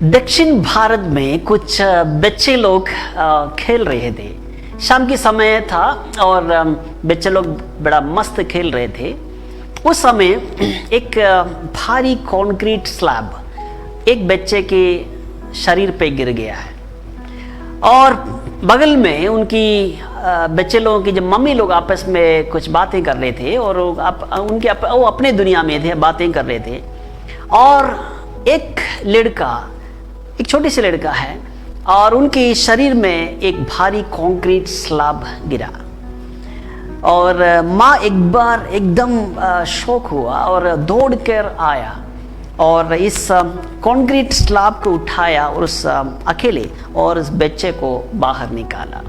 दक्षिण भारत में कुछ बच्चे लोग खेल रहे थे। शाम की समय था और बच्चे लोग बड़ा मस्त खेल रहे थे। उस समय एक भारी कंक्रीट स्लैब एक बच्चे के शरीर पे गिर गया है और बगल में उनकी बच्चे लोगों की जो मम्मी लोग आपस में कुछ बातें कर रहे थे और वो अपने दुनिया में थे, बातें कर रहे थे। और एक लड़का, एक छोटी सी लड़का है और उनके शरीर में एक भारी कंक्रीट स्लैब गिरा और माँ एक बार एकदम शॉक हुआ और दौड़ कर आया और इस कंक्रीट स्लैब को उठाया और उस अकेले और उस बच्चे को बाहर निकाला।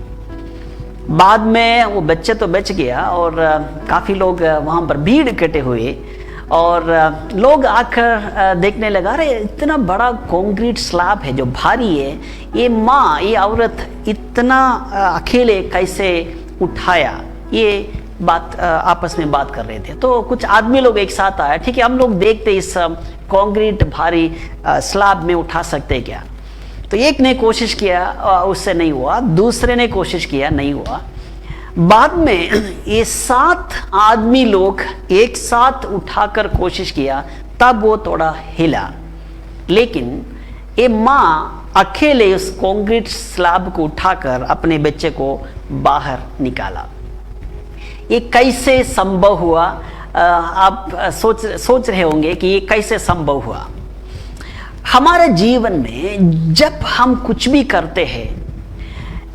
बाद में वो बच्चे तो बच गया और काफ़ी लोग वहाँ पर भीड़ इकट्ठे हुए और लोग आकर देखने लगा, अरे इतना बड़ा कंक्रीट स्लैब है जो भारी है, ये माँ, ये औरत इतना अकेले कैसे उठाया। ये बात आपस में बात कर रहे थे। तो कुछ आदमी लोग एक साथ आया, ठीक है हम लोग देखते इस कंक्रीट भारी स्लैब में उठा सकते क्या। तो एक ने कोशिश किया, उससे नहीं हुआ। दूसरे ने कोशिश किया, नहीं हुआ। बाद में ये 7 आदमी लोग एक साथ उठाकर कोशिश किया, तब वो थोड़ा हिला। लेकिन ये माँ अकेले उस कंक्रीट स्लैब को उठाकर अपने बच्चे को बाहर निकाला। ये कैसे संभव हुआ? आप सोच रहे होंगे कि ये कैसे संभव हुआ। हमारे जीवन में जब हम कुछ भी करते हैं,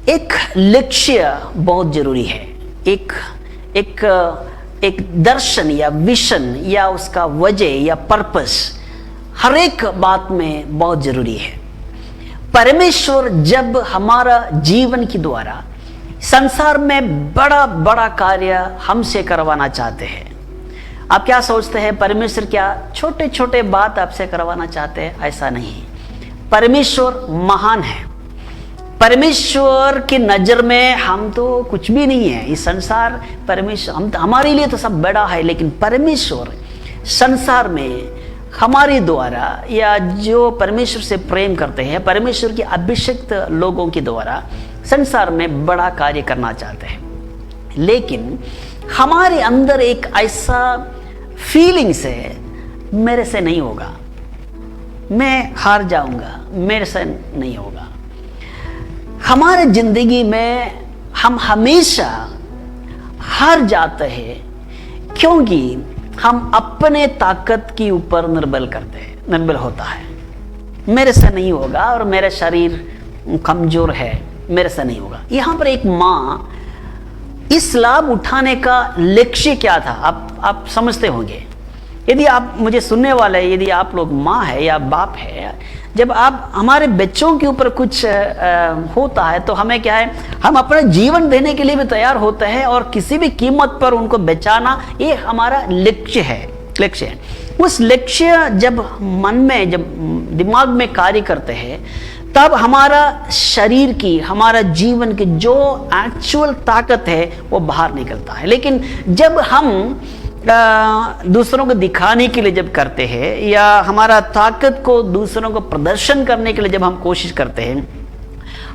एक लक्ष्य बहुत जरूरी है। एक दर्शन या विजन या उसका वजह या पर्पस हर एक बात में बहुत जरूरी है। परमेश्वर जब हमारा जीवन के द्वारा संसार में बड़ा बड़ा कार्य हमसे करवाना चाहते हैं, आप क्या सोचते हैं? परमेश्वर क्या छोटे छोटे बात आपसे करवाना चाहते हैं? ऐसा नहीं। परमेश्वर महान है। परमेश्वर की नज़र में हम तो कुछ भी नहीं है। इस संसार, परमेश्वर हमारे लिए तो सब बड़ा है, लेकिन परमेश्वर संसार में हमारे द्वारा या जो परमेश्वर से प्रेम करते हैं, परमेश्वर के अभिषिक्त लोगों के द्वारा संसार में बड़ा कार्य करना चाहते हैं। लेकिन हमारे अंदर एक ऐसा फीलिंग्स है, मेरे से नहीं होगा, मैं हार जाऊंगा, मेरे से नहीं होगा। हमारे जिंदगी में हम हमेशा हार जाते हैं क्योंकि हम अपने ताकत के ऊपर निर्भर होता है। मेरे से नहीं होगा और मेरा शरीर कमजोर है, मेरे से नहीं होगा। यहाँ पर एक माँ, इस लाभ उठाने का लक्ष्य क्या था? आप समझते होंगे। यदि आप मुझे सुनने वाले, यदि आप लोग माँ है या बाप है, जब आप हमारे बच्चों के ऊपर कुछ होता है तो हमें क्या है, हम अपना जीवन देने के लिए भी तैयार होते हैं और किसी भी कीमत पर उनको बचाना, ये हमारा लक्ष्य है। उस लक्ष्य जब मन में, जब दिमाग में कार्य करते हैं, तब हमारा शरीर की, हमारा जीवन की जो एक्चुअल ताकत है वो बाहर निकलता है। लेकिन जब हम दूसरों को दिखाने के लिए जब करते हैं या हमारा ताकत को दूसरों को प्रदर्शन करने के लिए जब हम कोशिश करते हैं,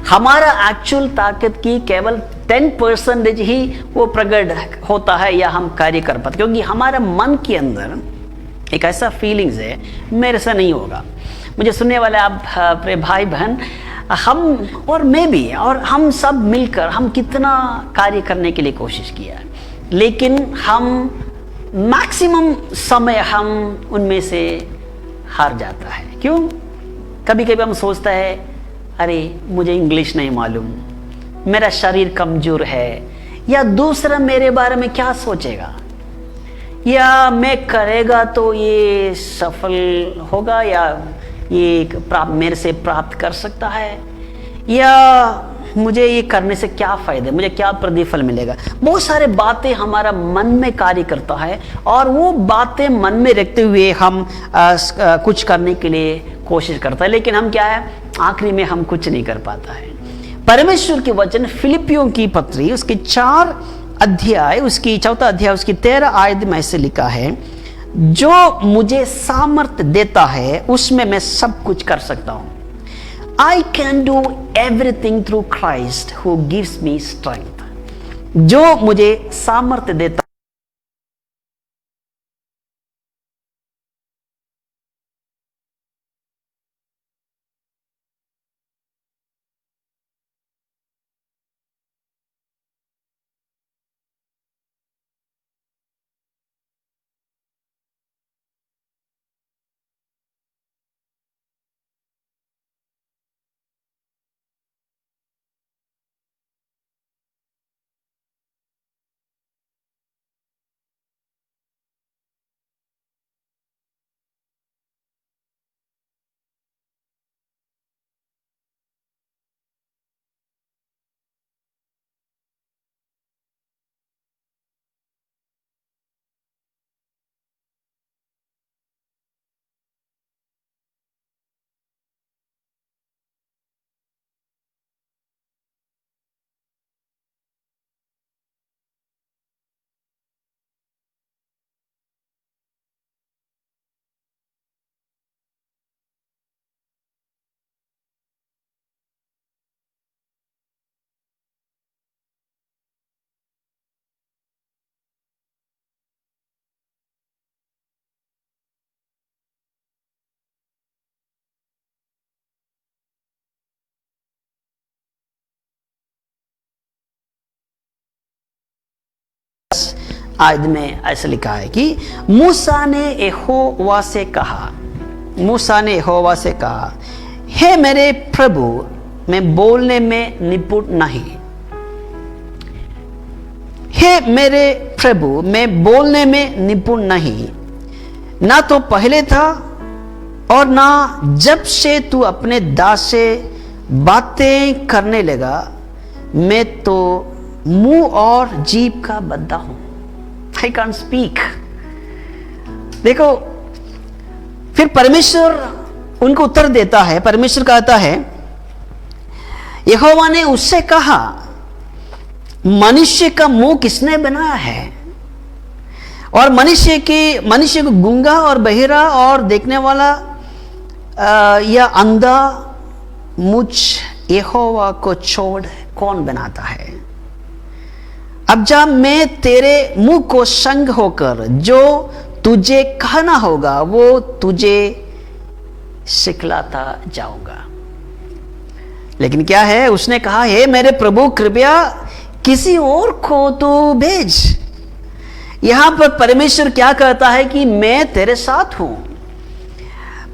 हमारा एक्चुअल ताकत की केवल 10% ही वो प्रकट होता है या हम कार्य कर पाते, क्योंकि हमारा मन के अंदर एक ऐसा फीलिंग्स है, मेरे से नहीं होगा। मुझे सुनने वाले आप प्रिय भाई बहन, हम और मैं भी और हम सब मिलकर हम कितना कार्य करने के लिए कोशिश किया, लेकिन हम मैक्सिमम समय हम उनमें से हार जाता है। क्यों? कभी कभी हम सोचता है, अरे मुझे इंग्लिश नहीं मालूम, मेरा शरीर कमजोर है, या दूसरा मेरे बारे में क्या सोचेगा, या मैं करेगा तो ये सफल होगा, या ये मेरे से प्राप्त कर सकता है, या मुझे ये करने से क्या फायदा, मुझे क्या प्रतिफल मिलेगा। बहुत सारे बातें हमारा मन में कार्य करता है और वो बातें मन में रखते हुए हम कुछ करने के लिए कोशिश करता है, लेकिन हम क्या है, आखिरी में हम कुछ नहीं कर पाता है। परमेश्वर के वचन फिलिपियों की पत्री उसके 4 अध्याय, उसकी 4 अध्याय उसकी 13 आयत में ऐसे लिखा है, जो मुझे सामर्थ्य देता है उसमें मैं सब कुछ कर सकता हूँ। आई can do everything through Christ who gives me strength, जो मुझे सामर्थ्य देता। आयत में ऐसा लिखा है कि मूसा ने यहोवा से कहा, मूसा ने यहोवा से कहा, हे मेरे प्रभु, मैं बोलने में निपुण नहीं। हे मेरे प्रभु, मैं बोलने में निपुण नहीं, ना तो पहले था और ना जब से तू अपने दास से बातें करने लगा। मैं तो मुंह और जीभ का बद्दा हूं, आई कांट स्पीक। देखो, फिर परमेश्वर उनको उत्तर देता है। परमेश्वर कहता है, यहोवा ने उससे कहा, मनुष्य का मुंह किसने बनाया है, और मनुष्य को गूंगा और बहिरा और देखने वाला या अंधा मुझ यहोवा को छोड़ कौन बनाता है। अब जब मैं तेरे मुंह को संग होकर जो तुझे कहना होगा वो तुझे सिखलाता जाऊंगा। लेकिन क्या है, उसने कहा, हे मेरे प्रभु, कृपया किसी और को तो भेज। यहां पर परमेश्वर क्या कहता है कि मैं तेरे साथ हूं।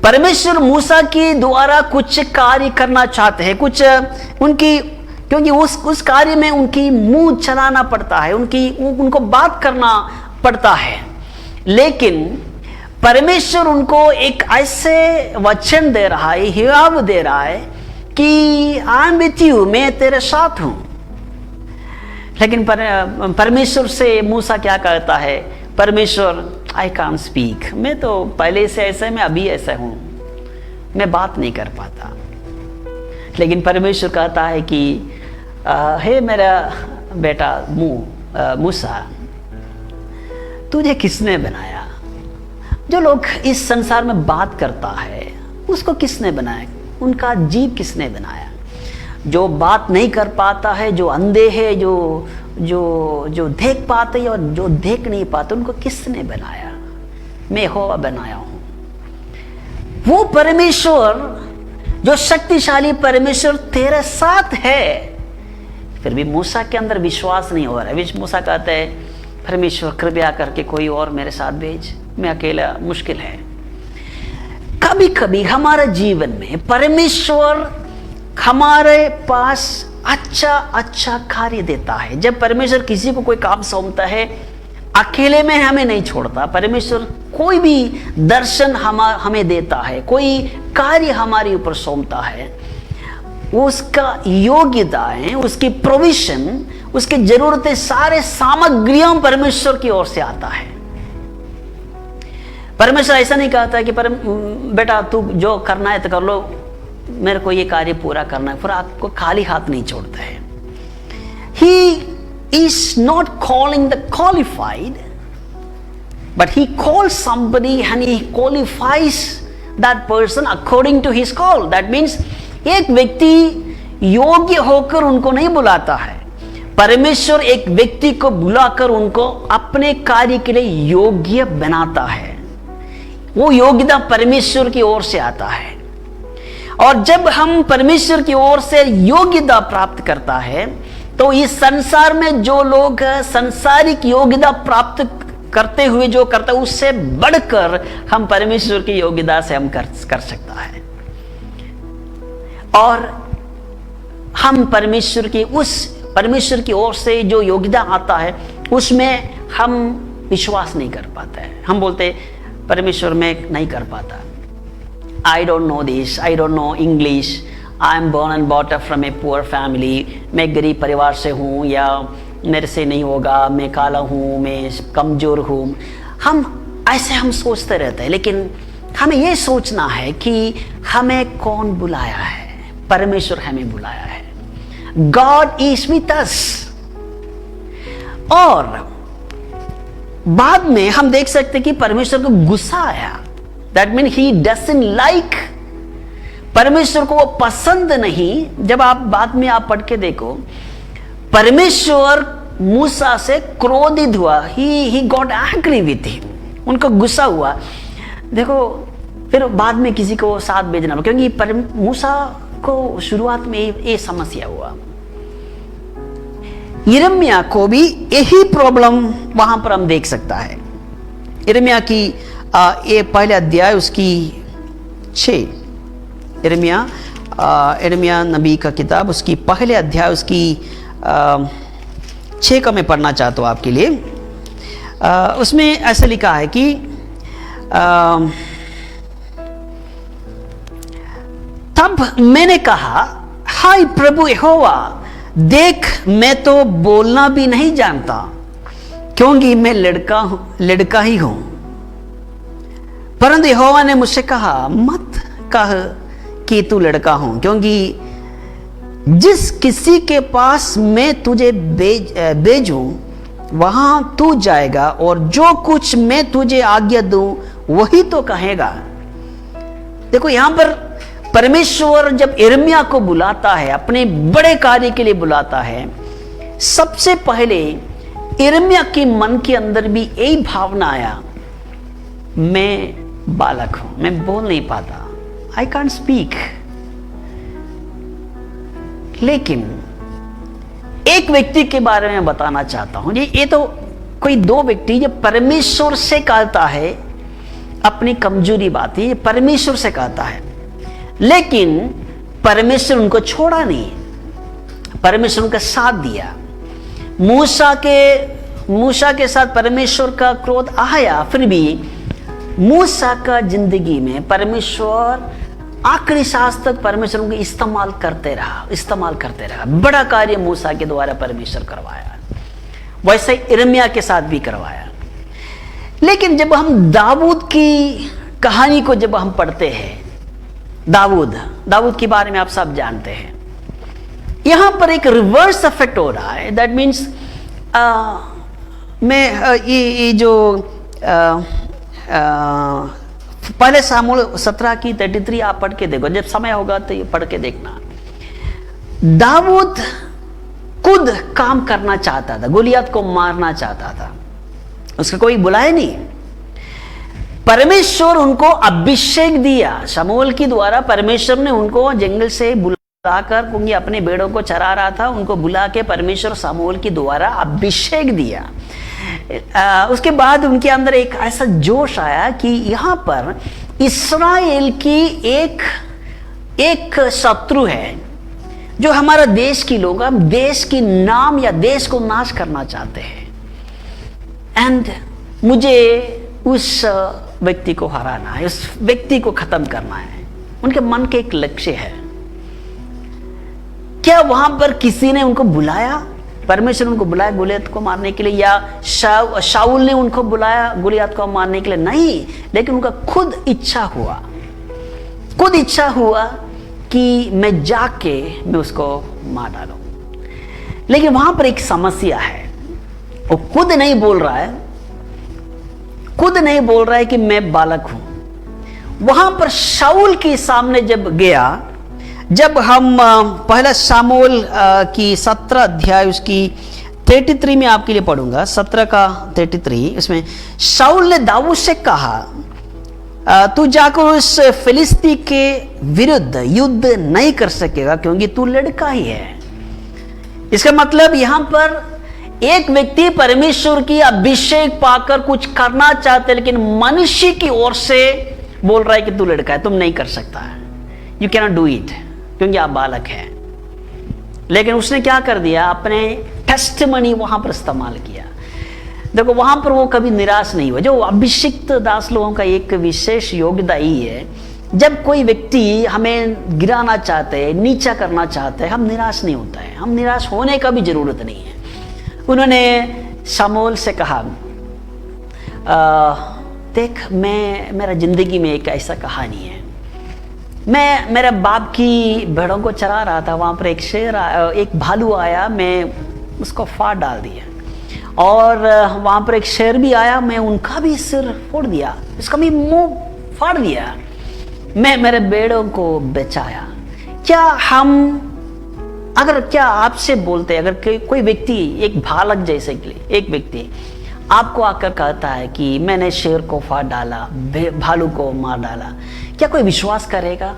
परमेश्वर मूसा के द्वारा कुछ कार्य करना चाहते हैं, कुछ उनकी, क्योंकि उस कार्य में उनकी मुंह चलाना पड़ता है, उनको बात करना पड़ता है। लेकिन परमेश्वर उनको एक ऐसे वचन दे रहा है, हियाव दे रहा है कि आई एम विथ यू, मैं तेरे साथ हूं। लेकिन परमेश्वर से मूसा क्या कहता है, परमेश्वर, आई कांट स्पीक, मैं तो पहले से ऐसा, मैं अभी ऐसा हूं, मैं बात नहीं कर पाता। लेकिन परमेश्वर कहता है कि हे मेरा बेटा मूसा, तुझे किसने बनाया। जो लोग इस संसार में बात करता है उसको किसने बनाया, उनका जीव किसने बनाया। जो बात नहीं कर पाता है, जो अंधे है, जो देख पाते हैं और जो देख नहीं पाते, उनको किसने बनाया। मैं यहोवा बनाया हूं। वो परमेश्वर, जो शक्तिशाली परमेश्वर तेरे साथ है। फिर भी मूसा के अंदर विश्वास नहीं हो रहा है। मूसा कहता है, परमेश्वर कृपया करके कोई और मेरे साथ भेज, मैं अकेला, मुश्किल है। कभी कभी हमारे जीवन में परमेश्वर हमारे पास अच्छा कार्य देता है। जब परमेश्वर किसी को कोई काम सौंपता है, अकेले में हमें नहीं छोड़ता। परमेश्वर कोई भी दर्शन हमें देता है, कोई कार्य हमारे ऊपर सौंपता है, उसका योग्यताएं, उसकी प्रोविजन, उसकी जरूरतें, सारे सामग्रियों परमेश्वर की ओर से आता है। परमेश्वर ऐसा नहीं कहता कि बेटा तू जो करना है तो कर लो, मेरे को ये कार्य पूरा करना है, फिर आपको खाली हाथ नहीं छोड़ता है। He is not calling the qualified, but he calls somebody and he qualifies that person according to his call. That means एक व्यक्ति योग्य होकर उनको नहीं बुलाता है, परमेश्वर एक व्यक्ति को बुलाकर उनको अपने कार्य के लिए योग्य बनाता है। वो योग्यता परमेश्वर की ओर से आता है, और जब हम परमेश्वर की ओर से योग्यता प्राप्त करता है तो इस संसार में जो लोग सांसारिक योग्यता प्राप्त करते हुए जो करता है उससे बढ़कर हम परमेश्वर की योग्यता से हम कर सकता है, और हम परमेश्वर की ओर से जो योग्यता आता है उसमें हम विश्वास नहीं कर पाते हैं। हम बोलते परमेश्वर में नहीं कर पाता, I don't know this, I don't know English, I am born and bought up from a poor family, मैं गरीब परिवार से हूँ, या मेरे से नहीं होगा, मैं काला हूँ, मैं कमजोर हूँ। हम ऐसे सोचते रहते हैं, लेकिन हमें यह सोचना है कि हमें कौन बुलाया है। परमेश्वर हमें बुलाया है, गॉड इज विथ अस। और बाद में हम देख सकते हैं कि परमेश्वर को गुस्सा आया, that mean he doesn't like, परमेश्वर को वो पसंद नहीं। जब आप बाद में आप पढ़ के देखो, परमेश्वर मूसा से क्रोधित हुआ, he got angry with him, उनको गुस्सा हुआ। देखो फिर बाद में किसी को साथ भेजना, क्योंकि मूसा को शुरुआत में ये समस्या हुआ। यिर्मयाह को भी यही प्रॉब्लम वहां पर हम देख सकता है। यिर्मयाह की ये पहले अध्याय उसकी 6, यिर्मयाह नबी का किताब उसकी पहले अध्याय उसकी 6 का मैं पढ़ना चाहता हूँ आपके लिए। उसमें ऐसा लिखा है कि तब मैंने कहा, हाय प्रभु यहोवा, देख मैं तो बोलना भी नहीं जानता, क्योंकि मैं लड़का ही हूं। परंतु यहोवा ने मुझसे कहा, मत कह कि तू लड़का हूं, क्योंकि जिस किसी के पास मैं तुझे भेजूं वहां तू जाएगा, और जो कुछ मैं तुझे आज्ञा दूं वही तो कहेगा। देखो यहां पर परमेश्वर जब यिर्मयाह को बुलाता है, अपने बड़े कार्य के लिए बुलाता है, सबसे पहले यिर्मयाह के मन के अंदर भी यही भावना आया, मैं बालक हूं, मैं बोल नहीं पाता, आई कांट स्पीक। लेकिन एक व्यक्ति के बारे में बताना चाहता हूं, ये तो कोई 2 व्यक्ति जो परमेश्वर से कहता है अपनी कमजोरी बात है, ये परमेश्वर से कहता है, लेकिन परमेश्वर उनको छोड़ा नहीं, परमेश्वर उनका साथ दिया। मूसा के साथ परमेश्वर का क्रोध आया, फिर भी मूसा का जिंदगी में परमेश्वर आखिरी सांस तक परमेश्वर उनको इस्तेमाल करते रहा। बड़ा कार्य मूसा के द्वारा परमेश्वर करवाया, वैसे यिर्मयाह के साथ भी करवाया। लेकिन जब हम दाऊद की कहानी को जब हम पढ़ते हैं, दाऊद के बारे में आप सब जानते हैं, यहां पर एक रिवर्स इफेक्ट हो रहा है। दैट मीन्स ये जो पहले सामुएल 17 की 33 आप पढ़ के देखो, जब समय होगा तो ये पढ़ के देखना। दाऊद खुद काम करना चाहता था, गोलियत को मारना चाहता था, उसका कोई बुलाया नहीं। परमेश्वर उनको अभिषेक दिया, शमूएल के द्वारा परमेश्वर ने उनको जंगल से बुलाकर, क्योंकि अपने भेड़ों को चरा रहा था, उनको बुला के परमेश्वर शमूएल के द्वारा अभिषेक दिया। उसके बाद उनके अंदर एक ऐसा जोश आया कि यहां पर इस्राएल की एक शत्रु है, जो हमारा देश की लोग, हम देश की नाम या देश को नाश करना चाहते हैं, एंड मुझे उस व्यक्ति को हराना है, उस व्यक्ति को खत्म करना है। उनके मन के एक लक्ष्य है। क्या वहां पर किसी ने उनको बुलाया, परमेश्वर उनको बुलाया गोलियत को मारने के लिए, या शाऊल ने उनको बुलाया गोलियत को मारने के लिए? नहीं, लेकिन उनका खुद इच्छा हुआ कि मैं जाके मैं उसको मार डालूं। लेकिन वहां पर एक समस्या है, वो खुद नहीं बोल रहा है कि मैं बालक हूं। वहां पर शाऊल के सामने जब गया, जब हम पहला शामूएल की 17 अध्याय उसकी 33 में आपके लिए पढ़ूंगा, 17 का 33, इसमें शाऊल ने दाऊद से कहा तू जाकर उस फिलिस्ती के विरुद्ध युद्ध नहीं कर सकेगा क्योंकि तू लड़का ही है। इसका मतलब यहां पर एक व्यक्ति परमेश्वर की अभिषेक पाकर कुछ करना चाहते लेकिन मनुष्य की ओर से बोल रहा है कि तू लड़का है, तुम नहीं कर सकता, you can not do it, क्योंकि आप बालक है। लेकिन उसने क्या कर दिया, अपने टेस्टिमनी वहां पर इस्तेमाल किया। देखो वहां पर वो कभी निराश नहीं हुआ। जो अभिषिक्त दास लोगों का एक विशेष योग्यता ही है, जब कोई व्यक्ति हमें गिराना चाहते है, नीचा करना चाहते हैं, हम निराश नहीं होता है, हम निराश होने का भी जरूरत नहीं है। उन्होंने शामूएल से कहा देख, मेरा जिंदगी में एक ऐसा कहानी है, मैं मेरे बाप की भेड़ों को चरा रहा था, वहां पर एक शेर एक भालू आया, मैं उसको फाड़ डाल दिया, और वहां पर एक शेर भी आया, मैं उनका भी सिर फोड़ दिया, इसका भी मुंह फाड़ दिया, मैं मेरे भेड़ों को बचाया। क्या आपसे बोलते, अगर कोई व्यक्ति एक बालक जैसे एक व्यक्ति आपको आकर कहता है कि मैंने शेर को फाड़ डाला, भालू को मार डाला, क्या कोई विश्वास करेगा?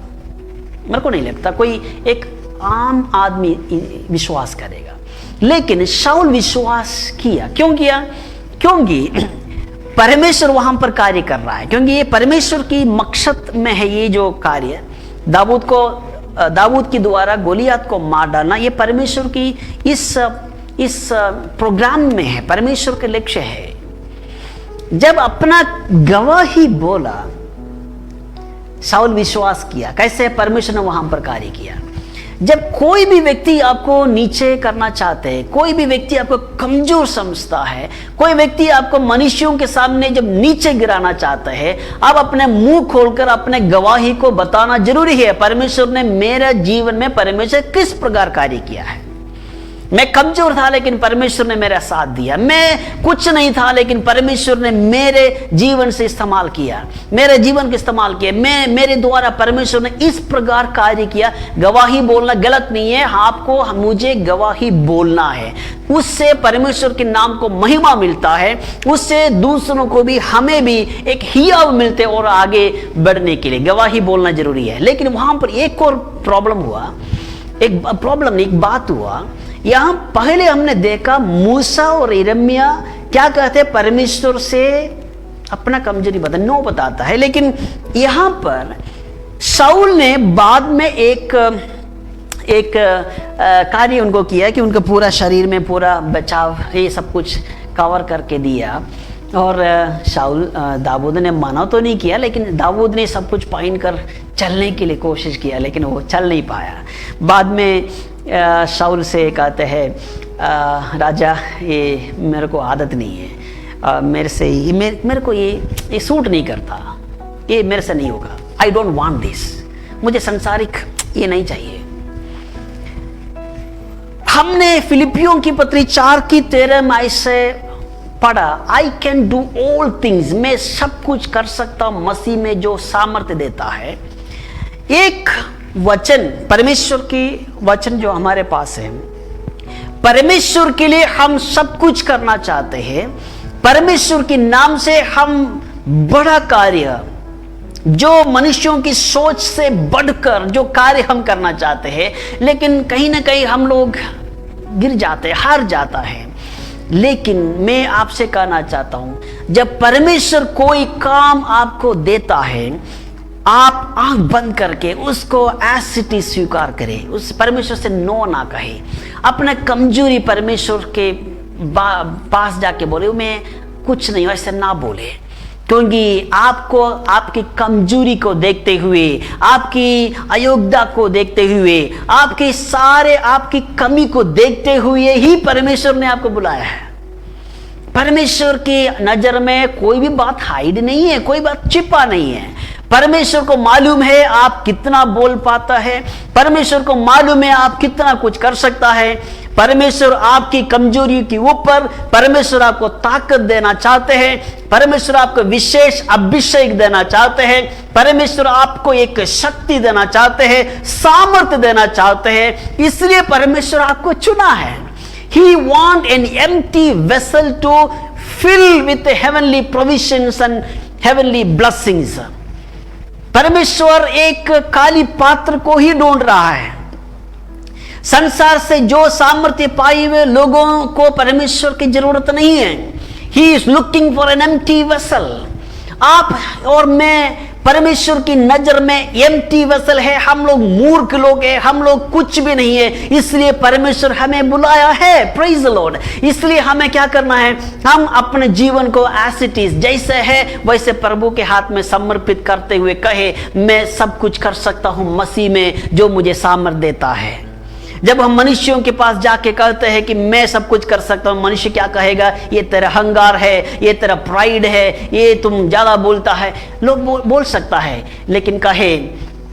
मेरे को नहीं लगता कोई एक आम आदमी विश्वास करेगा। लेकिन शाऊल विश्वास किया। क्यों किया? क्योंकि परमेश्वर वहां पर कार्य कर रहा है, क्योंकि ये परमेश्वर की मकसद में है। ये जो कार्य दाऊद के द्वारा गोलियत को मार डालना, ये परमेश्वर की इस प्रोग्राम में है, परमेश्वर के लक्ष्य है। जब अपना गवाही बोला, शाऊल विश्वास किया। कैसे? परमेश्वर ने वहां पर कार्य किया। जब कोई भी व्यक्ति आपको नीचे करना चाहते हैं, कोई भी व्यक्ति आपको कमजोर समझता है, कोई व्यक्ति आपको मनुष्यों के सामने जब नीचे गिराना चाहता है, आप अपने मुंह खोलकर अपने गवाही को बताना जरूरी है। परमेश्वर ने मेरे जीवन में परमेश्वर किस प्रकार कार्य किया है। मैं कमजोर था लेकिन परमेश्वर ने मेरा साथ दिया, मैं कुछ नहीं था लेकिन परमेश्वर ने मेरे जीवन से इस्तेमाल किया, मेरे जीवन को इस्तेमाल किया, मेरे द्वारा परमेश्वर ने इस प्रकार कार्य किया। गवाही बोलना गलत नहीं है, आपको मुझे गवाही बोलना है, उससे परमेश्वर के नाम को महिमा मिलता है, उससे दूसरों को भी, हमें भी एक हियाव मिलते और आगे बढ़ने के लिए गवाही बोलना जरूरी है। लेकिन वहां पर एक और प्रॉब्लम हुआ, एक बात हुआ। यहां पहले हमने देखा मूसा और यिर्मयाह क्या कहते हैं, परमेश्वर से अपना कमजोरी बताता है। लेकिन यहां पर शाऊल ने बाद में एक कार्य उनको किया कि उनके पूरा शरीर में पूरा बचाव ये सब कुछ कवर करके दिया। और शाऊल दाऊद ने माना तो नहीं किया, लेकिन दाऊद ने सब कुछ पहन कर चलने के लिए कोशिश किया, लेकिन वो चल नहीं पाया। बाद में शाऊल से कहते हैं राजा, ये मेरे को आदत नहीं है, मेरे को ये सूट नहीं करता, ये मेरे से नहीं होगा, आई डोंट वांट दिस, मुझे संसारिक ये नहीं चाहिए। हमने फिलिपियों की पत्री 4 की 13 से पढ़ा, आई कैन डू ऑल थिंग्स, मैं सब कुछ कर सकता हूं मसीह में जो सामर्थ्य देता है। एक वचन, परमेश्वर की वचन जो हमारे पास है, परमेश्वर के लिए हम सब कुछ करना चाहते हैं, परमेश्वर के नाम से हम बड़ा कार्य, जो मनुष्यों की सोच से बढ़कर जो कार्य हम करना चाहते हैं, लेकिन कहीं ना कहीं हम लोग गिर जाते हैं, हार जाता है। लेकिन मैं आपसे कहना चाहता हूं, जब परमेश्वर कोई काम आपको देता है, आप आंख बंद करके उसको ऐसिटी स्वीकार करें, उस परमेश्वर से नो ना कहे। अपने कमजोरी परमेश्वर के पास जाके बोले मैं कुछ नहीं, ऐसे ना बोले, क्योंकि आपको आपकी कमजोरी को देखते हुए, आपकी अयोग्यता को देखते हुए, आपकी कमी को देखते हुए ही परमेश्वर ने आपको बुलाया है। परमेश्वर की नजर में कोई भी बात हाइड नहीं है, कोई बात छिपा नहीं है। परमेश्वर को मालूम है आप कितना बोल पाता है, परमेश्वर को मालूम है आप कितना कुछ कर सकता है, परमेश्वर आपकी कमजोरी के ऊपर परमेश्वर आपको ताकत देना चाहते हैं। परमेश्वर आपको विशेष अभिषेक देना चाहते हैं। परमेश्वर आपको एक शक्ति देना चाहते हैं, सामर्थ्य देना चाहते हैं। इसलिए परमेश्वर आपको चुना है। He want an empty vessel to fill with heavenly provisions and heavenly blessings. परमेश्वर एक खाली पात्र को ही ढूंढ रहा है। संसार से जो सामर्थ्य पाए हुए लोगों को परमेश्वर की जरूरत नहीं है। He is looking for an empty vessel. आप और मैं परमेश्वर की नजर में एम्प्टी वेसल है। हम लोग मूर्ख लोग हैं, हम लोग कुछ भी नहीं है। इसलिए परमेश्वर हमें बुलाया है। Praise the Lord. इसलिए हमें क्या करना है? हम अपने जीवन को एज इट इज जैसे है वैसे प्रभु के हाथ में समर्पित करते हुए कहे, मैं सब कुछ कर सकता हूं मसीह में जो मुझे सामर्थ देता है। जब हम मनुष्यों के पास जाके कहते हैं कि मैं सब कुछ कर सकता हूं, मनुष्य क्या कहेगा? ये तेरा अहंकार है, ये तेरा प्राइड है, ये तुम ज्यादा बोलता है। लोग बोल सकता है, लेकिन कहे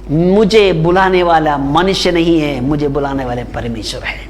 मुझे बुलाने वाला मनुष्य नहीं है, मुझे बुलाने वाले परमेश्वर है।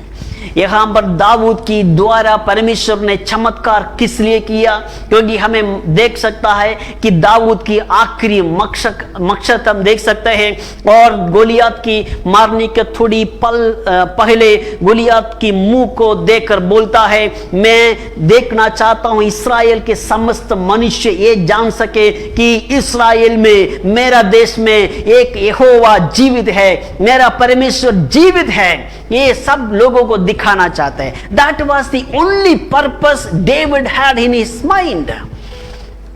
यहां पर दाऊद की द्वारा परमेश्वर ने चमत्कार किस लिए किया? क्योंकि हमें देख सकता है कि दाऊद की आखिरी मकसद हम देख सकते हैं। और गोलियत की मारने के थोड़ी पल पहले गोलियत की मुंह को देखकर बोलता है, मैं देखना चाहता हूं इस्राएल के समस्त मनुष्य ये जान सके कि इस्राएल में, मेरा देश में एक यहोवा जीवित है, मेरा परमेश्वर जीवित है। ये सब लोगों को दिखाना चाहते हैं। That was the only purpose David had in his mind.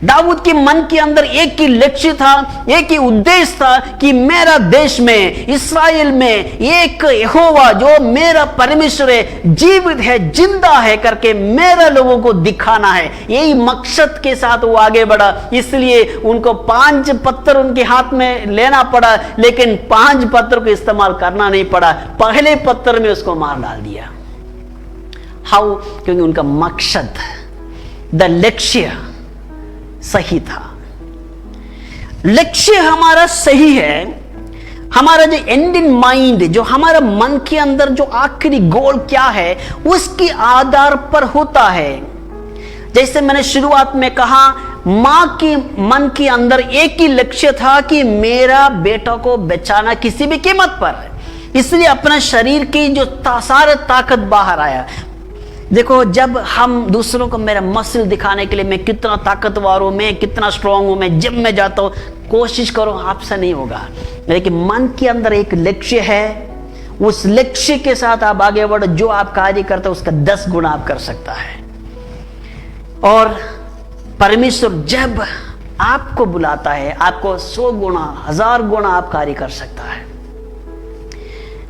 Dawood के मन के अंदर एक ही लक्ष्य था, एक ही उद्देश्य था कि मेरा देश में, इस्राएल में एक यहोवा जो मेरा परमेश्वर है, जीवित है, जिंदा है करके मेरा लोगों को दिखाना है। यही मकसद के साथ वो आगे बढ़ा। इसलिए उनको 5 पत्थर उनके हाथ में लेना पड़ा, लेकिन 5 पत्थर को इस्तेमाल करना नहीं पड़ा। पहले पत्थर में उसको मार डाल दिया। हाउ? क्योंकि उनका मकसद, द लक्ष्य सही था। लक्ष्य हमारा सही है। हमारा जो एंड इन माइंड, जो हमारा मन के अंदर जो आखिरी गोल क्या है, उसके आधार पर होता है। जैसे मैंने शुरुआत में कहा, मां के मन के अंदर एक ही लक्ष्य था कि मेरा बेटा को बचाना किसी भी कीमत पर। इसलिए अपना शरीर की जो सारा ताकत बाहर आया। देखो, जब हम दूसरों को मेरा मसल दिखाने के लिए मैं कितना ताकतवर हूं, मैं कितना स्ट्रांग हूं, मैं जिम में जाता हूं, कोशिश करो, आपसे नहीं होगा। लेकिन मन के अंदर एक लक्ष्य है, उस लक्ष्य के साथ आप आगे बढ़ो। जो आप कार्य करते हो उसका 10 गुना आप कर सकता है। और परमेश्वर जब आपको बुलाता है, आपको 100 गुना, 1000 गुना आप कार्य कर सकता है।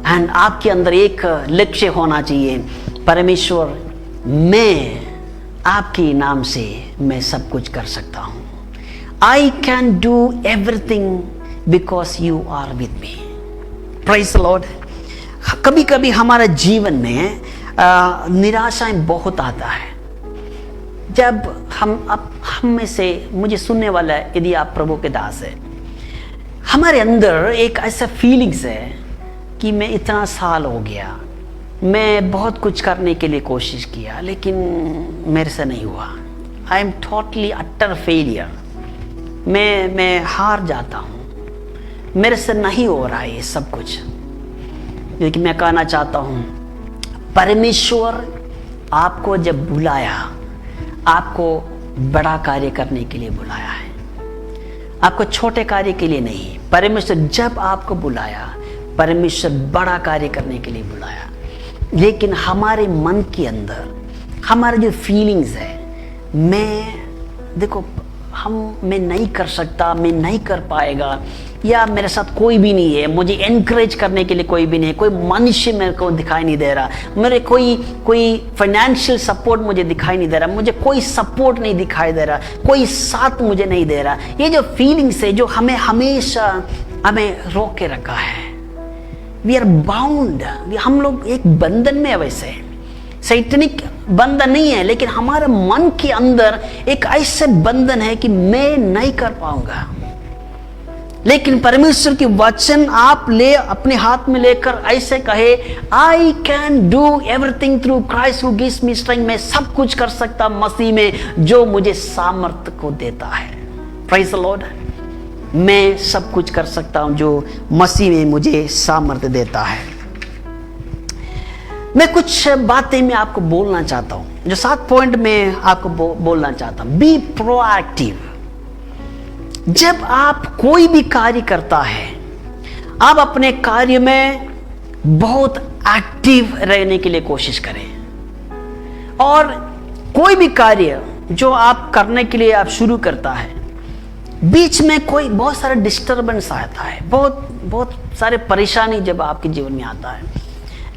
एंड आपके अंदर एक लक्ष्य होना चाहिए, परमेश्वर मैं आपके नाम से मैं सब कुछ कर सकता हूं। I can do everything because you are with me. Praise the Lord. कभी कभी हमारे जीवन में निराशाएं बहुत आता है। जब हम में से, मुझे सुनने वाला है, यदि आप प्रभु के दास है, हमारे अंदर एक ऐसा फीलिंग्स है कि मैं इतना साल हो गया, मैं बहुत कुछ करने के लिए कोशिश किया, लेकिन मेरे से नहीं हुआ। I am totally utter failure. मैं हार जाता हूँ, मेरे से नहीं हो रहा है ये सब कुछ। लेकिन मैं कहना चाहता हूँ, परमेश्वर आपको जब बुलाया, आपको बड़ा कार्य करने के लिए बुलाया है, आपको छोटे कार्य के लिए नहीं। परमेश्वर जब आपको बुलाया, परमेश्वर बड़ा कार्य करने के लिए बुलाया। लेकिन हमारे मन के अंदर हमारे जो फीलिंग्स है, मैं नहीं कर सकता, मैं नहीं कर पाएगा, या मेरे साथ कोई भी नहीं है, मुझे एनकरेज करने के लिए कोई भी नहीं है, कोई मनुष्य मेरे को दिखाई नहीं दे रहा, मेरे कोई फाइनेंशियल सपोर्ट मुझे दिखाई नहीं दे रहा, मुझे कोई सपोर्ट नहीं दिखाई दे रहा, कोई साथ मुझे नहीं दे रहा। ये जो फीलिंग्स है जो हमें हमेशा रोक के रखा है। We are bound. हम लोग एक बंधन में है। वैसे सैतानिक बंधन नहीं है, लेकिन हमारे मन के अंदर एक ऐसे बंधन है कि मैं नहीं कर पाऊंगा, लेकिन परमेश्वर की वचन आप ले अपने हाथ में लेकर ऐसे कहे, आई can do everything through Christ who gives me strength. मैं सब कुछ कर सकता मसीह में जो मुझे सामर्थ्य को देता है। Praise the Lord. मैं सब कुछ कर सकता हूं जो मसीह में मुझे सामर्थ्य देता है। मैं कुछ बातें मैं आपको बोलना चाहता हूं, जो 7 पॉइंट में आपको बोलना चाहता हूं। Be proactive. जब आप कोई भी कार्य करता है, आप अपने कार्य में बहुत एक्टिव रहने के लिए कोशिश करें। और कोई भी कार्य जो आप करने के लिए आप शुरू करता है, बीच में कोई बहुत सारा डिस्टर्बेंस आता है, बहुत सारे परेशानी जब आपके जीवन में आता है,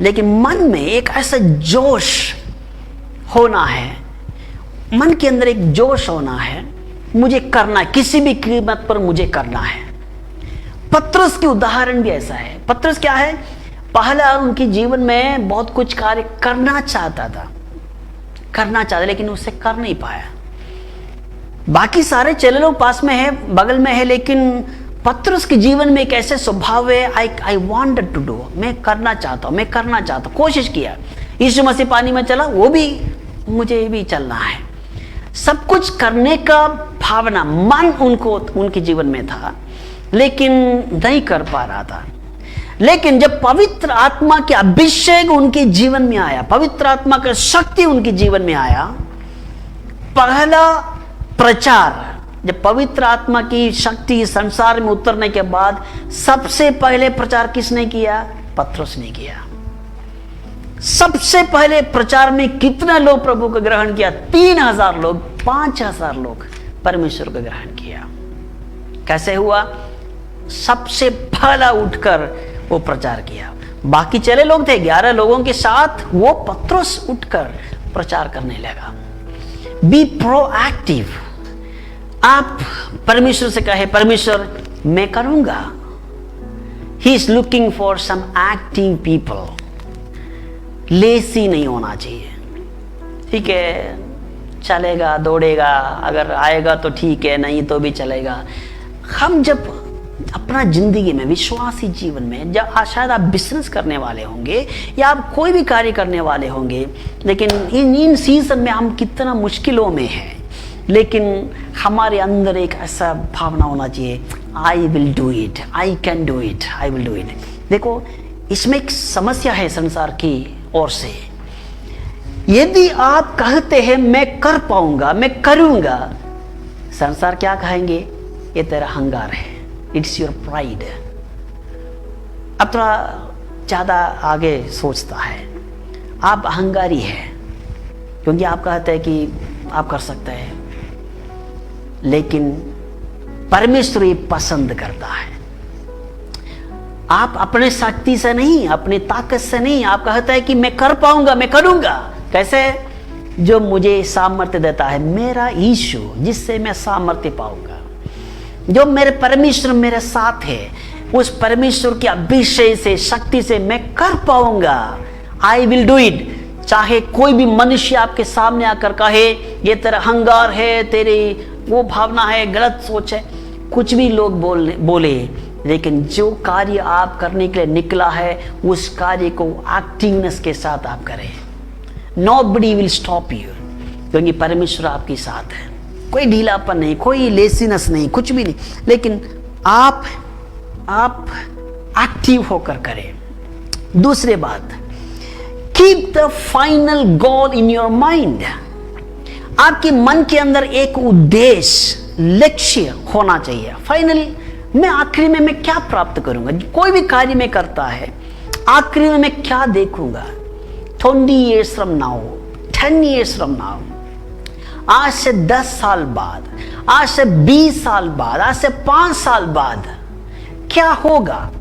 लेकिन मन में एक ऐसा जोश होना है, मन के अंदर एक जोश होना है, मुझे करना है, किसी भी कीमत पर मुझे करना है। पतरस की उदाहरण भी ऐसा है। पतरस क्या है, पहला उनके जीवन में बहुत कुछ कार्य करना चाहता, लेकिन उससे कर नहीं पाया। बाकी सारे चेले लोग पास में है, बगल में है, लेकिन पतरस के जीवन में एक ऐसे स्वभाव है, आई वांटेड टू डू, मैं करना चाहता हूं, कोशिश किया। यीशु मसीह पानी में चला, वो भी मुझे भी चलना है। सब कुछ करने का भावना, मन उनके जीवन में था, लेकिन नहीं कर पा रहा था। लेकिन जब पवित्र आत्मा के अभिषेक उनके जीवन में आया, पवित्र आत्मा का शक्ति उनके जीवन में आया, पहला प्रचार, जब पवित्र आत्मा की शक्ति संसार में उतरने के बाद सबसे पहले प्रचार किसने किया? पतरस ने किया। सबसे पहले प्रचार में कितने लोग प्रभु को ग्रहण किया? 3000 लोग, 5000 लोग परमेश्वर को ग्रहण किया। कैसे हुआ? सबसे पहला उठकर वो प्रचार किया। बाकी चले लोग थे 11 लोगों के साथ, वो पतरस उठकर प्रचार करने लगा। Be proactive. आप परमेश्वर से कहे, परमेश्वर मैं करूंगा। He is looking for some active people. Lazy नहीं होना चाहिए। ठीक है, चलेगा, दौड़ेगा, अगर आएगा तो ठीक है, नहीं तो भी चलेगा। हम जब अपना जिंदगी में, विश्वासी जीवन में, जब शायद आप बिजनेस करने वाले होंगे या आप कोई भी कार्य करने वाले होंगे, लेकिन इन सीजन में हम कितना मुश्किलों में हैं, लेकिन हमारे अंदर एक ऐसा भावना होना चाहिए, आई will do it, I can do it, I will do it. देखो, इसमें एक समस्या है संसार की ओर से। यदि आप कहते हैं मैं कर पाऊंगा, मैं करूंगा, संसार क्या कहेंगे? ये तेरा अहंकार है, इट्स योर प्राइड। अब थोड़ा ज्यादा आगे सोचता है, आप अहंकारी हैं, क्योंकि आप कहते हैं कि आप कर सकते हैं, लेकिन परमेश्वर ये पसंद करता है। आप अपने शक्ति से नहीं, अपनी ताकत से नहीं, आप कहते हैं कि मैं कर पाऊंगा, मैं करूंगा। कैसे? जो मुझे सामर्थ्य देता है, मेरा यीशु, जिससे मैं सामर्थ्य पाऊंगा। जो मेरे परमेश्वर मेरे साथ है, उस परमेश्वर के अभिषेक से, शक्ति से मैं कर पाऊंगा। आई विल डू इट। चाहे कोई भी मनुष्य आपके सामने आकर कहे ये तेरा अहंकार है, तेरी वो भावना है, गलत सोच है, कुछ भी लोग बोले, लेकिन जो कार्य आप करने के लिए निकला है, उस कार्य को एक्टिवनेस के साथ आप करें। Nobody will stop you, क्योंकि परमेश्वर आपके साथ है। कोई ढीलापन नहीं, कोई लेसीनेस नहीं, कुछ भी नहीं, लेकिन आप एक्टिव होकर करें। दूसरी बात, keep the final goal in your mind. आपके मन के अंदर एक उद्देश्य, लक्ष्य होना चाहिए। फाइनली, मैं आखिरी में मैं क्या प्राप्त करूंगा? कोई भी कार्य में करता है, आखिरी में मैं क्या देखूंगा? 20 years from now, 10 years from now, आज से 10 साल बाद, आज से 20 साल बाद, आज से 5 साल बाद क्या होगा?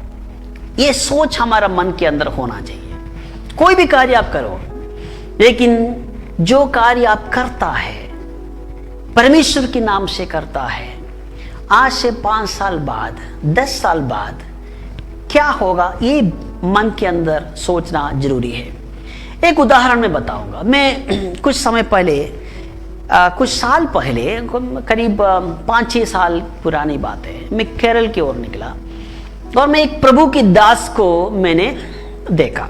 ये सोच हमारा मन के अंदर होना चाहिए। कोई भी कार्य आप करो, लेकिन जो कार्य आप करता है, परमेश्वर के नाम से करता है, आज से 5 साल बाद, 10 साल बाद क्या होगा, ये मन के अंदर सोचना जरूरी है। एक उदाहरण मैं बताऊंगा। मैं कुछ समय पहले कुछ साल पहले, करीब 5-6 साल पुरानी बात है, मैं केरल की ओर निकला और मैं एक प्रभु की दास को मैंने देखा।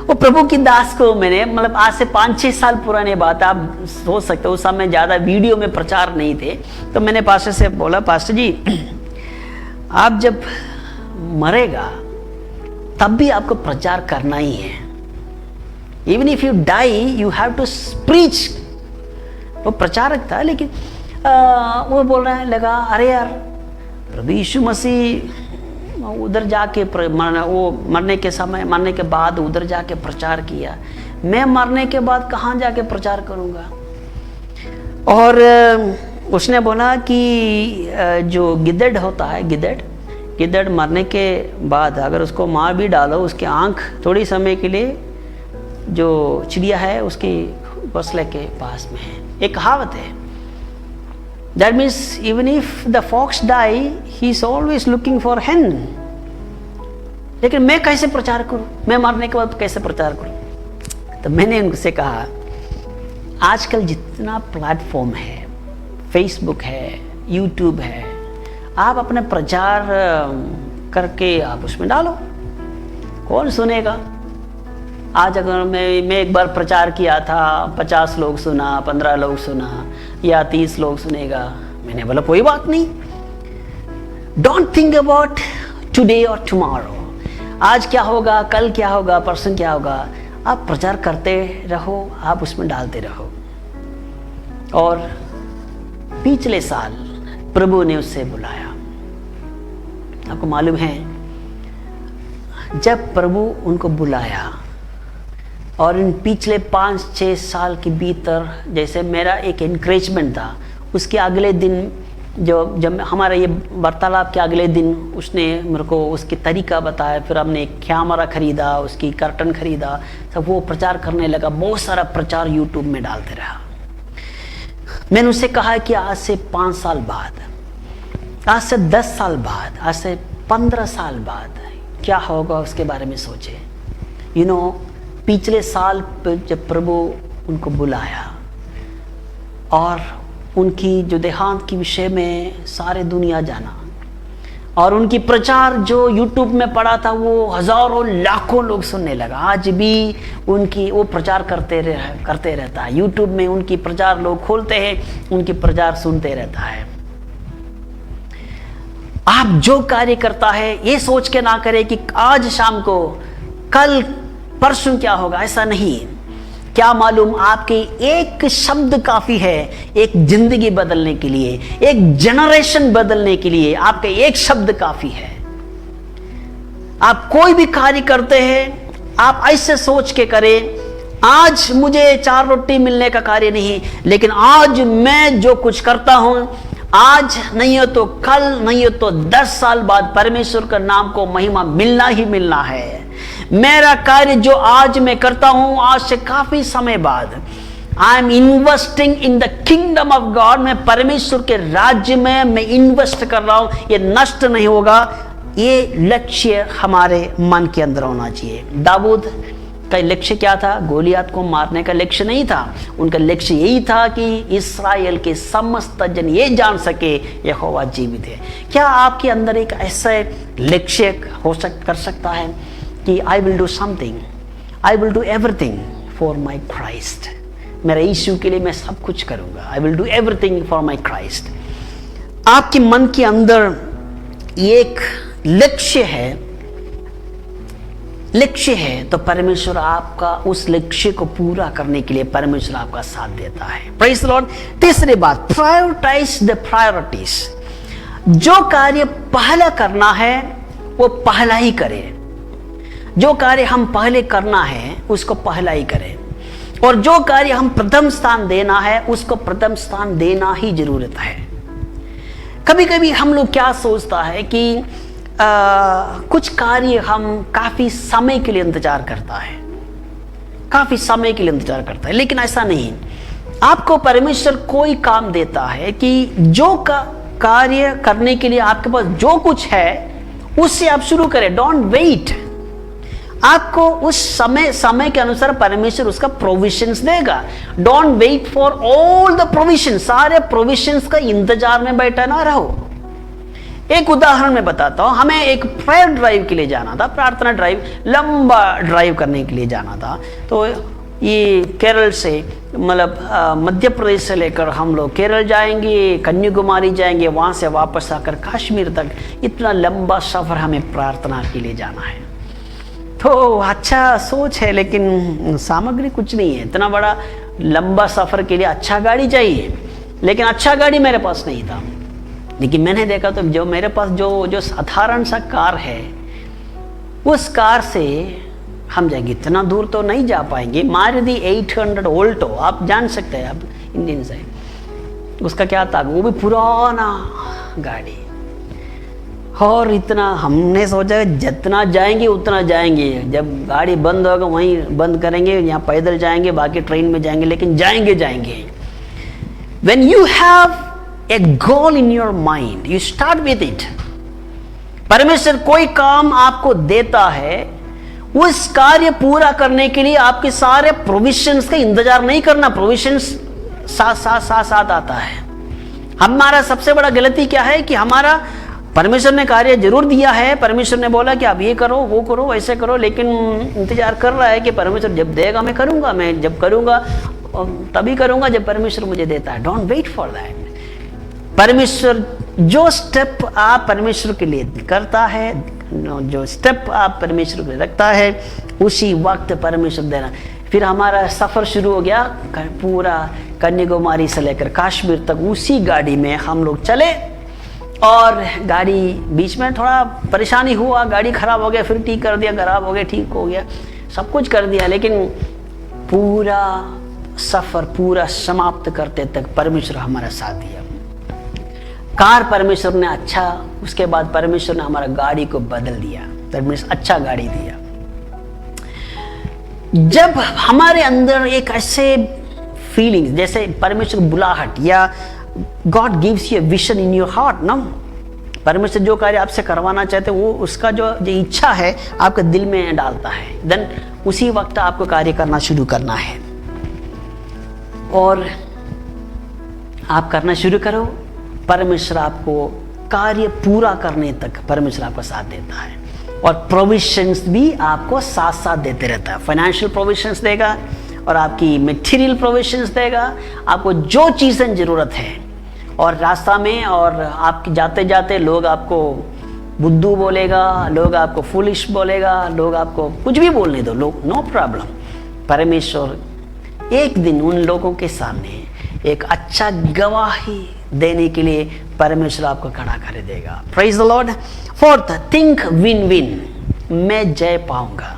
वो प्रभु की दास को मैंने, मतलब आज से 5-6 साल पुरानी बात, आप सोच सकते हो उस समय ज़्यादा वीडियो में प्रचार नहीं थे। तो मैंने पास्टर से बोला, पास्टर जी आप जब मरेगा तब भी आपको प्रचार करना ही है। Even if you die you have to preach. वो प्रचारक था, लेकिन वो बोल रहा है लगा, अरे यार प्रभु यीशु मसीह उधर जाके वो मरने के समय, मरने के बाद उधर जाके प्रचार किया, मैं मरने के बाद कहाँ जाके प्रचार करूँगा। और उसने बोला कि जो गिद्धड़ होता है, गिद्धड़ मरने के बाद अगर उसको मार भी डालो, उसकी आँख थोड़ी समय के लिए जो चिड़िया है उसकी घोंसले के पास में है। एक कहावत है, that means even if the fox die he is always looking for hen। लेकिन मैं कैसे प्रचार करूं, मैं मरने के बाद कैसे प्रचार करूं। तो मैंने उनसे कहा, आजकल जितना प्लेटफॉर्म है, फेसबुक है, यूट्यूब है, आप अपने प्रचार करके आप उसमें डालो, कौन सुनेगा। आज अगर मैं एक बार प्रचार किया था, 50 लोग सुना, 15 लोग सुना या 30 लोग सुनेगा, मैंने बोला कोई बात नहीं, डोंट थिंक अबाउट टुडे और टुमारो, आज क्या होगा, कल क्या होगा, परसों क्या होगा, आप प्रचार करते रहो, आप उसमें डालते रहो। और पिछले साल प्रभु ने उससे बुलाया। आपको मालूम है, जब प्रभु उनको बुलाया और इन पिछले 5-6 साल के भीतर, जैसे मेरा एक एनकरेजमेंट था, उसके अगले दिन जब हमारा ये वार्तालाप के अगले दिन उसने मेरे को उसकी तरीका बताया, फिर हमने एक कैमरा खरीदा, उसकी कर्टन खरीदा, सब वो प्रचार करने लगा। बहुत सारा प्रचार यूट्यूब में डालते रहा। मैंने उससे कहा कि आज से 5 साल बाद, आज से 10 साल बाद, आज से 15 साल बाद क्या होगा उसके बारे में सोचे। पिछले साल जब प्रभु उनको बुलाया और उनकी जो देहांत के विषय में सारे दुनिया जाना, और उनकी प्रचार जो यूट्यूब में पड़ा था वो हजारों लाखों लोग सुनने लगा। आज भी उनकी वो प्रचार करते रहता है। यूट्यूब में उनकी प्रचार लोग खोलते हैं, उनकी प्रचार सुनते रहता है। आप जो कार्य करता है ये सोच के ना करें कि आज शाम को, कल परसों क्या होगा, ऐसा नहीं। क्या मालूम, आपके एक शब्द काफी है एक जिंदगी बदलने के लिए, एक जनरेशन बदलने के लिए। आपके एक शब्द काफी है। आप कोई भी कार्य करते हैं, आप ऐसे सोच के करें, आज मुझे 4 रोटी मिलने का कार्य नहीं, लेकिन आज मैं जो कुछ करता हूं, आज नहीं हो तो कल, नहीं हो तो 10 साल बाद परमेश्वर का नाम को महिमा मिलना ही मिलना है। मेरा कार्य जो आज मैं करता हूं, आज से काफी समय बाद, I am investing in the kingdom of God. मैं परमेश्वर के राज्य में मैं इन्वेस्ट कर रहा हूं, ये नष्ट नहीं होगा। ये लक्ष्य हमारे मन के अंदर होना चाहिए। दाऊद का लक्ष्य क्या था? गोलियत को मारने का लक्ष्य नहीं था। उनका लक्ष्य यही था कि इस्राएल के समस्त जन ये जान सके यहोवा जीवित है। क्या आपके अंदर एक ऐसा लक्ष्य कर सकता है कि आई will do something, I will do everything for my Christ. मेरे यीशु के लिए मैं सब कुछ करूंगा। आई will do everything for my Christ. आपके मन के अंदर एक लक्ष्य है तो परमेश्वर आपका उस लक्ष्य को पूरा करने के लिए परमेश्वर आपका साथ देता है। Praise the Lord. तीसरी बात, प्रायोरिटाइज द प्रायोरिटीज। जो कार्य पहला करना है वो पहला ही करें। जो कार्य हम पहले करना है उसको पहला ही करें, और जो कार्य हम प्रथम स्थान देना है उसको प्रथम स्थान देना ही जरूरत है। कभी कभी हम लोग क्या सोचता है कि कुछ कार्य हम काफी समय के लिए इंतजार करता है, काफी समय के लिए इंतजार करता है, लेकिन ऐसा नहीं। आपको परमेश्वर कोई काम देता है कि जो कार्य करने के लिए आपके पास जो कुछ है उससे आप शुरू करें। Don't wait. आपको उस समय के अनुसार परमेश्वर उसका प्रोविजंस देगा। Don't wait for all the provision, सारे प्रोविजंस का इंतजार में बैठा ना रहो। एक उदाहरण मैं बताता हूं। हमें एक प्रेयर ड्राइव के लिए जाना था, प्रार्थना ड्राइव, लंबा ड्राइव करने के लिए जाना था। तो ये केरल से, मतलब मध्य प्रदेश से लेकर हम लोग केरल जाएंगे, कन्याकुमारी जाएंगे, वहाँ से वापस आकर कश्मीर तक, इतना लंबा सफ़र हमें प्रार्थना के लिए जाना है। तो अच्छा सोच है, लेकिन सामग्री कुछ नहीं है। इतना बड़ा लंबा सफ़र के लिए अच्छा गाड़ी चाहिए, लेकिन अच्छा गाड़ी मेरे पास नहीं था। लेकिन मैंने देखा तो जो मेरे पास जो साधारण सा कार है, उस कार से हम जाएंगे। इतना दूर तो नहीं जा पाएंगे। मारुति 800 ऑल्टो, आप जान सकते हैं, आप इंडियन से, उसका क्या था, वो भी पुराना गाड़ी। और इतना हमने सोचा जितना जाएंगे उतना जाएंगे, जब गाड़ी बंद होगा वहीं बंद करेंगे, यहाँ पैदल जाएंगे, बाकी ट्रेन में जाएंगे, लेकिन जाएंगे। When you have a goal in your mind, you start with it. परमेश्वर कोई काम आपको देता है, उस कार्य पूरा करने के लिए आपके सारे प्रोविजंस का इंतजार नहीं करना, प्रोविजंस साथ आता है। हमारा सबसे बड़ा गलती क्या है कि हमारा, परमेश्वर ने कार्य जरूर दिया है, परमेश्वर ने बोला कि आप ये करो, वो करो, ऐसे करो, लेकिन इंतजार कर रहा है कि परमेश्वर जब देगा मैं करूंगा, मैं जब करूंगा तभी करूंगा जब परमेश्वर मुझे देता है। Don't wait for that. परमेश्वर जो स्टेप आप परमेश्वर के लिए करता है, जो स्टेप आप परमेश्वर के लिए रखता है, उसी वक्त परमेश्वर देना। फिर हमारा सफ़र शुरू हो गया, पूरा कन्याकुमारी से लेकर कश्मीर तक उसी गाड़ी में हम लोग चले। और गाड़ी बीच में थोड़ा परेशानी हुआ, गाड़ी खराब हो गया, फिर ठीक कर दिया, खराब हो गया, ठीक हो गया, सब कुछ कर दिया, लेकिन पूरा सफ़र पूरा समाप्त करते तक परमेश्वर हमारा साथ दिया। कार परमेश्वर ने अच्छा, उसके बाद परमेश्वर ने हमारा गाड़ी को बदल दिया, परमेश्वर अच्छा गाड़ी दिया। जब हमारे अंदर एक ऐसे फीलिंग्स, जैसे परमेश्वर बुलाहट, या God gives you a vision in your heart ना, परमेश्वर जो कार्य आपसे करवाना चाहते वो उसका जो इच्छा है आपके दिल में डालता है, देन उसी वक्त आपको कार्य करना शुरू करना है। और आप करना शुरू करो, परमेश्वर आपको कार्य पूरा करने तक परमेश्वर आपका साथ देता है। और प्रोविजंस भी आपको साथ साथ देते रहता है। फाइनेंशियल प्रोविजंस देगा और आपकी मटेरियल प्रोविजंस देगा, आपको जो चीज़ें ज़रूरत है। और रास्ता में और आपके जाते जाते लोग आपको बुद्धू बोलेगा, लोग आपको फुलिश बोलेगा, लोग आपको कुछ भी बोलने दो, लोग, नो प्रॉब्लम। परमेश्वर एक दिन उन लोगों के सामने एक अच्छा गवाही देने के लिए परमेश्वर आपको खड़ा कर देगा। Praise the Lord. Fourth, think win win, मैं जय पाऊंगा,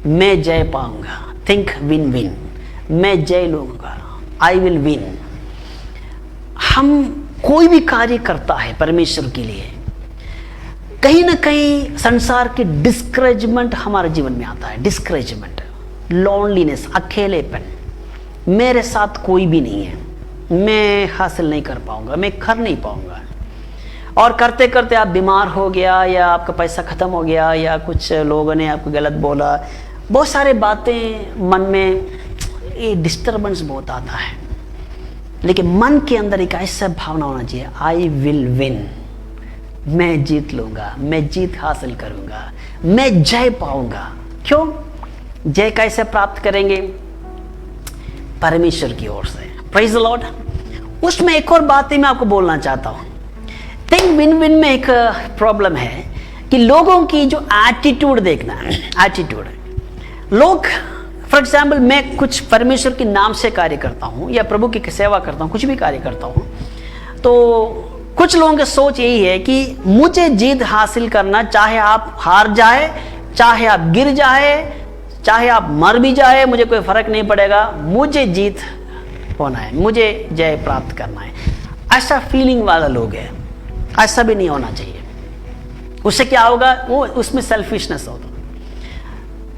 मैं जय पाऊंगा। थिंक विन विन, मैं जय लूंगा, आई विल विन। हम कोई भी कार्य करता है परमेश्वर के लिए, कहीं ना कहीं संसार की डिस्करेजमेंट हमारे जीवन में आता है। डिस्करेजमेंट, लोनलीनेस, अकेलेपन, मेरे साथ कोई भी नहीं है, मैं हासिल नहीं कर पाऊंगा, मैं कर नहीं पाऊंगा। और करते करते आप बीमार हो गया, या आपका पैसा ख़त्म हो गया, या कुछ लोगों ने आपको गलत बोला, बहुत सारे बातें मन में, ये डिस्टर्बेंस बहुत आता है। लेकिन मन के अंदर एक ऐसा भावना होना चाहिए, आई विल विन, मैं जीत लूँगा, मैं जीत हासिल करूँगा, मैं जय पाऊँगा। क्यों? जय कैसे प्राप्त करेंगे? परमेश्वर की ओर से। Praise the Lord. उसमें एक और बात ही मैं आपको बोलना चाहता हूँ। थिंक विन विन में एक प्रॉब्लम है कि लोगों की जो एटीट्यूड देखना है, एटीट्यूड। लोग, फॉर एग्जाम्पल, मैं कुछ परमेश्वर के नाम से कार्य करता हूँ या प्रभु की सेवा करता हूँ, कुछ भी कार्य करता हूँ, तो कुछ लोगों की सोच यही है कि मुझे जीत हासिल करना, चाहे आप हार जाए, चाहे आप गिर जाए, चाहे आप मर भी जाए, मुझे कोई फर्क नहीं पड़ेगा, मुझे जीत होना है, मुझे जय प्राप्त करना है। ऐसा फीलिंग वाला लोग है। ऐसा भी नहीं होना चाहिए। उससे क्या होगा? वो उसमें सेल्फिशनेस होता है।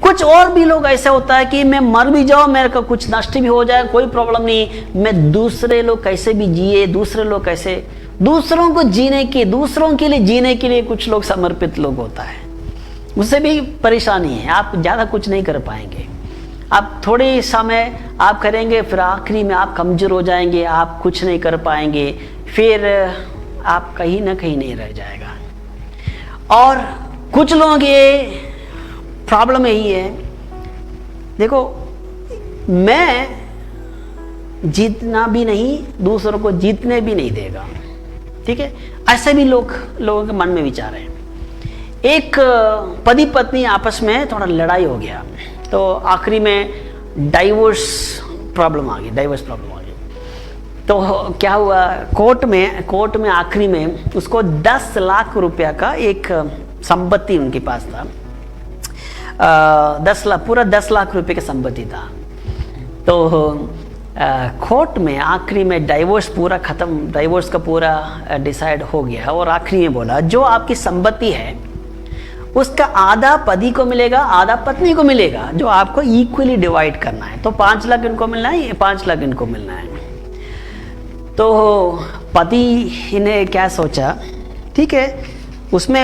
कुछ और भी लोग ऐसा होता है कि मैं मर भी जाऊं, मेरे को कुछ नष्ट भी हो जाए, कोई प्रॉब्लम नहीं, मैं दूसरे लोग कैसे भी जिए, दूसरे लोग कैसे, दूसरों को जीने के, दूसरों के लिए जीने के लिए कुछ लोग समर्पित लोग होता है। उससे भी परेशानी है, आप ज़्यादा कुछ नहीं कर पाएंगे। आप थोड़े समय आप करेंगे, फिर आखिरी में आप कमज़ोर हो जाएंगे, आप कुछ नहीं कर पाएंगे, फिर आप कहीं ना कहीं नहीं रह जाएगा। और कुछ लोग ये प्रॉब्लम यही है, देखो मैं जीतना भी नहीं, दूसरों को जीतने भी नहीं देगा, ठीक है, ऐसे भी लोगों के मन में विचार है। एक पति पत्नी आपस में थोड़ा लड़ाई हो गया, तो आखिरी में डाइवोर्स प्रॉब्लम आ गई। तो क्या हुआ, कोर्ट में आखिरी में उसको 10 लाख रुपया का एक संपत्ति उनके पास था, 10 लाख रुपए की संपत्ति था। तो कोर्ट में आखिरी में डाइवोर्स का पूरा डिसाइड हो गया, और आखिरी में बोला जो आपकी संपत्ति है उसका आधा पति को मिलेगा, आधा पत्नी को मिलेगा, जो आपको इक्वली डिवाइड करना है। तो 5 लाख इनको मिलना है, 5 लाख इनको मिलना है। तो पति ने क्या सोचा, ठीक है, उसमें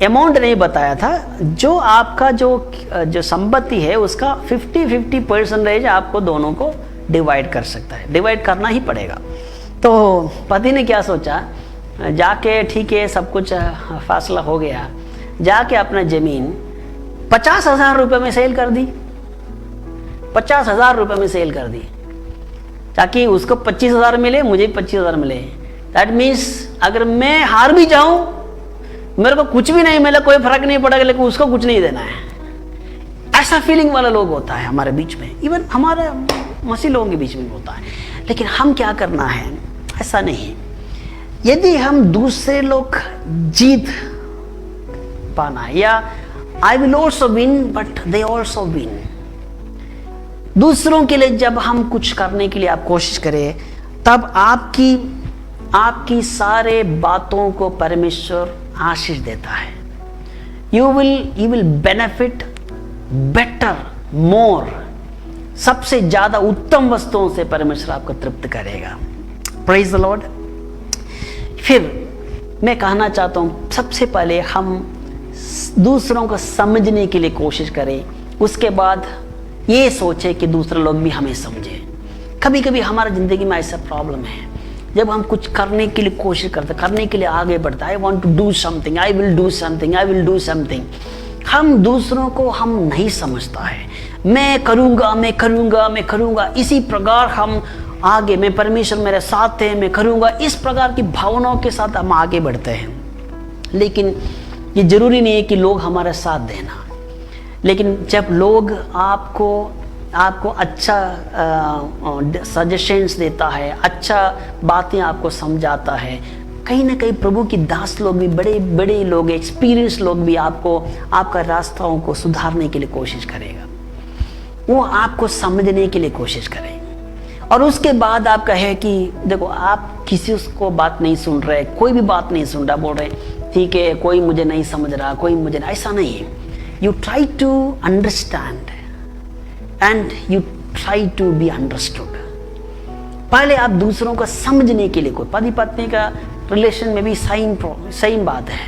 अमाउंट नहीं बताया था, जो आपका जो संपत्ति है उसका 50-50% आपको दोनों को डिवाइड कर सकता है, डिवाइड करना ही पड़ेगा। तो पति ने क्या सोचा, जाके ठीक है सब कुछ फैसला हो गया, जाके अपना जमीन 50,000 रुपये में सेल कर दी, 50,000 रुपये में सेल कर दी, ताकि उसको 25,000 मिले, मुझे 25,000 मिले। दैट मीन्स अगर मैं हार भी जाऊं, मेरे को कुछ भी नहीं मिला, कोई फर्क नहीं पड़ेगा, लेकिन उसको कुछ नहीं देना है। ऐसा फीलिंग वाला लोग होता है हमारे बीच में, इवन हमारे मसीह लोगों के बीच में होता है। लेकिन हम क्या करना है, ऐसा नहीं। यदि हम दूसरे लोग जीत पाना है, या I will also win but they also win, दूसरों के लिए जब हम कुछ करने के लिए आप कोशिश करें, तब आपकी सारे बातों को परमेश्वर आशीष देता है। यू विल बेनिफिट बेटर, मोर, सबसे ज्यादा उत्तम वस्तुओं से परमेश्वर आपको तृप्त करेगा। Praise the Lord. फिर मैं कहना चाहता हूं, सबसे पहले हम दूसरों को समझने के लिए कोशिश करें, उसके बाद ये सोचे कि दूसरे लोग भी हमें समझे। कभी कभी हमारी जिंदगी में ऐसा प्रॉब्लम है, जब हम कुछ करने के लिए कोशिश करते, करने के लिए आगे बढ़ते, I want to do something, I will do something, I will do something, हम दूसरों को हम नहीं समझता है। मैं करूँगा, इसी प्रकार हम आगे, मैं परमेश्वर मेरे साथ है, मैं करूँगा, इस प्रकार की भावनाओं के साथ हम आगे बढ़ते हैं। लेकिन ये जरूरी नहीं है कि लोग हमारे साथ देना, लेकिन जब लोग आपको अच्छा सजेशंस देता है, अच्छा बातें आपको समझाता है, कहीं ना कहीं प्रभु की दास लोग भी, बड़े बड़े लोग, एक्सपीरियंस लोग भी आपका रास्ताओं को सुधारने के लिए कोशिश करेगा, वो आपको समझने के लिए कोशिश करें। और उसके बाद आप कहे कि देखो, आप किसी को बात नहीं सुन रहे, कोई भी बात नहीं सुन रहा, बोल रहे ठीक है कोई मुझे नहीं समझ रहा, कोई मुझे, ऐसा नहीं है। You try to understand and you try to be understood. पहले आप दूसरों को समझने के लिए, कोई पति पत्नी का रिलेशन में भी सेम बात है,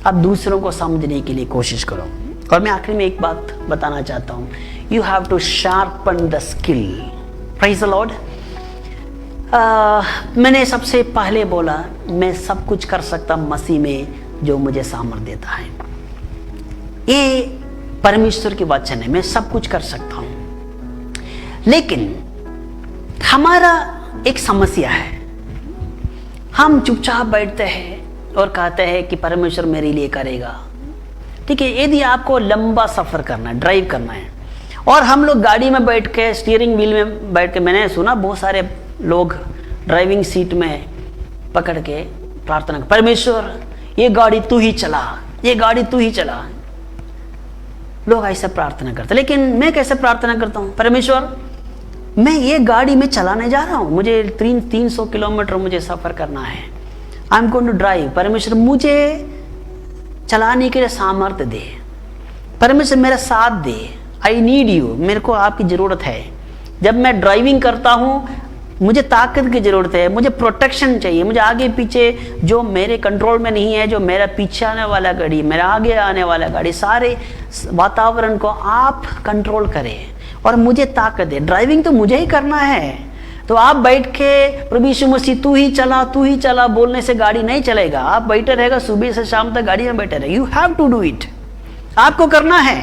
आप दूसरों को समझने के लिए कोशिश करो। और मैं आखिर में एक बात बताना चाहता हूँ, you have to sharpen the skill. Praise the Lord. मैंने सबसे पहले बोला, मैं सब कुछ कर सकता मसीह में जो मुझे सामर्थ्य देता है। ये परमेश्वर की वचन है, मैं सब कुछ कर सकता हूं। लेकिन हमारा एक समस्या है, हम चुपचाप बैठते हैं और कहते हैं कि परमेश्वर मेरे लिए करेगा। ठीक है, यदि आपको लंबा सफर करना है, ड्राइव करना है, और हम लोग गाड़ी में बैठ के, स्टीयरिंग व्हील में बैठ के, मैंने सुना बहुत सारे लोग ड्राइविंग सीट में पकड़ के प्रार्थना कर, परमेश्वर ये गाड़ी तू ही चला, ये गाड़ी तू ही चला। लोग ऐसा प्रार्थना करते, लेकिन मैं कैसे प्रार्थना करता हूँ, परमेश्वर मैं ये गाड़ी में चलाने जा रहा हूँ, मुझे 300 किलोमीटर मुझे सफर करना है, I am going to drive. परमेश्वर मुझे चलाने के लिए सामर्थ्य दे, परमेश्वर मेरा साथ दे, आई नीड यू, मेरे को आपकी ज़रूरत है। जब मैं ड्राइविंग करता हूँ, मुझे ताकत की ज़रूरत है, मुझे प्रोटेक्शन चाहिए, मुझे आगे पीछे जो मेरे कंट्रोल में नहीं है, जो मेरा पीछे आने वाला गाड़ी, मेरा आगे आने वाला गाड़ी, सारे वातावरण को आप कंट्रोल करें और मुझे ताकत है। ड्राइविंग तो मुझे ही करना है। तो आप बैठ के प्रभु यीशु मसीह तू ही चला बोलने से गाड़ी नहीं चलेगा। आप बैठे रहेगा, सुबह से शाम तक गाड़ी में बैठे रहेगा। You have to do it, आपको करना है।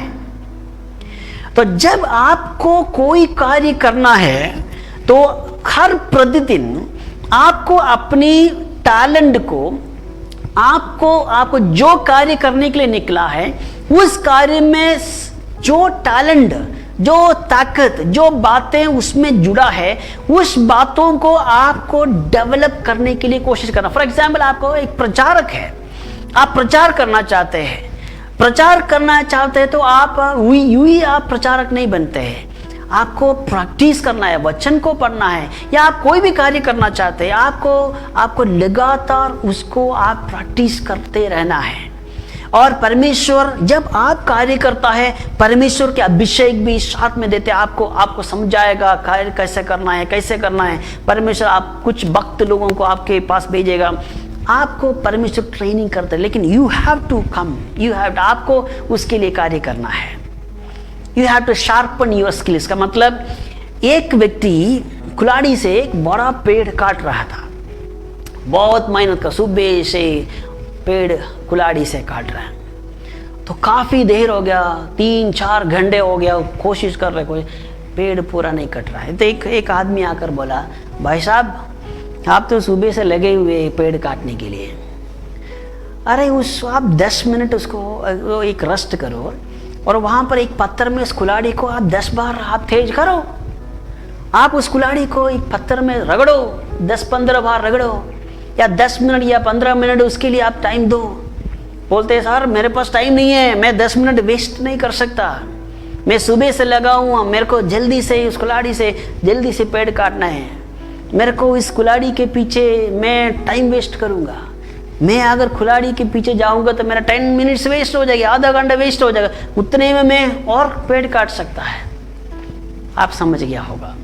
तो जब आपको कोई कार्य करना है तो हर प्रतिदिन आपको अपनी टैलेंट को, आपको जो कार्य करने के लिए निकला है उस कार्य में जो टैलेंट, जो ताकत, जो बातें उसमें जुड़ा है, उस बातों को आपको डेवलप करने के लिए कोशिश करना। फॉर एग्जाम्पल, आपको एक प्रचारक है, आप प्रचार करना चाहते हैं, तो आप यूं ही आप प्रचारक नहीं बनते हैं। आपको प्रैक्टिस करना है, वचन को पढ़ना है, या आप कोई भी कार्य करना चाहते हैं, आपको लगातार उसको आप प्रैक्टिस करते रहना है। और परमेश्वर जब आप कार्य करता है, परमेश्वर के अभिषेक भी साथ में देते हैं, आपको समझाएगा कार्य कैसे करना है। परमेश्वर आप कुछ भक्त लोगों को आपके पास भेजेगा, आपको परमेश्वर ट्रेनिंग करता है। लेकिन यू हैव टू कम, आपको उसके लिए कार्य करना है। You have to sharpen your skills. का मतलब, एक व्यक्ति कुल्हाड़ी से एक बड़ा पेड़ काट रहा था, बहुत मेहनत का, सुबह से पेड़ कुल्हाड़ी से काट रहा है। तो काफी देर हो गया, 3-4 घंटे हो गया, कोशिश कर रहे, कोई पेड़ पूरा नहीं कट रहा है। तो एक आदमी आकर बोला, भाई साहब आप तो सुबह से लगे हुए पेड़ काटने के लिए, अरे आप 10 मिनट उसको एक रेस्ट करो और वहां पर एक पत्थर में उस कुल्हाड़ी को आप 10 बार आप तेज करो। आप उस कुल्हाड़ी को एक पत्थर में रगड़ो, 10-15 बार रगड़ो, या 10 मिनट या 15 मिनट उसके लिए आप टाइम दो। बोलते हैं सर मेरे पास टाइम नहीं है, मैं 10 मिनट वेस्ट नहीं कर सकता, मैं सुबह से लगा हूँ, मेरे को जल्दी से उस कुल्हाड़ी से जल्दी से पेड़ काटना है, मेरे को इस कुल्हाड़ी के पीछे मैं टाइम वेस्ट करूँगा। मैं अगर कुल्हाड़ी के पीछे जाऊँगा तो मेरा 10 मिनट्स वेस्ट हो जाएगा, आधा घंटा वेस्ट हो जाएगा, उतने में मैं और पेड़ काट सकता है। आप समझ गया होगा।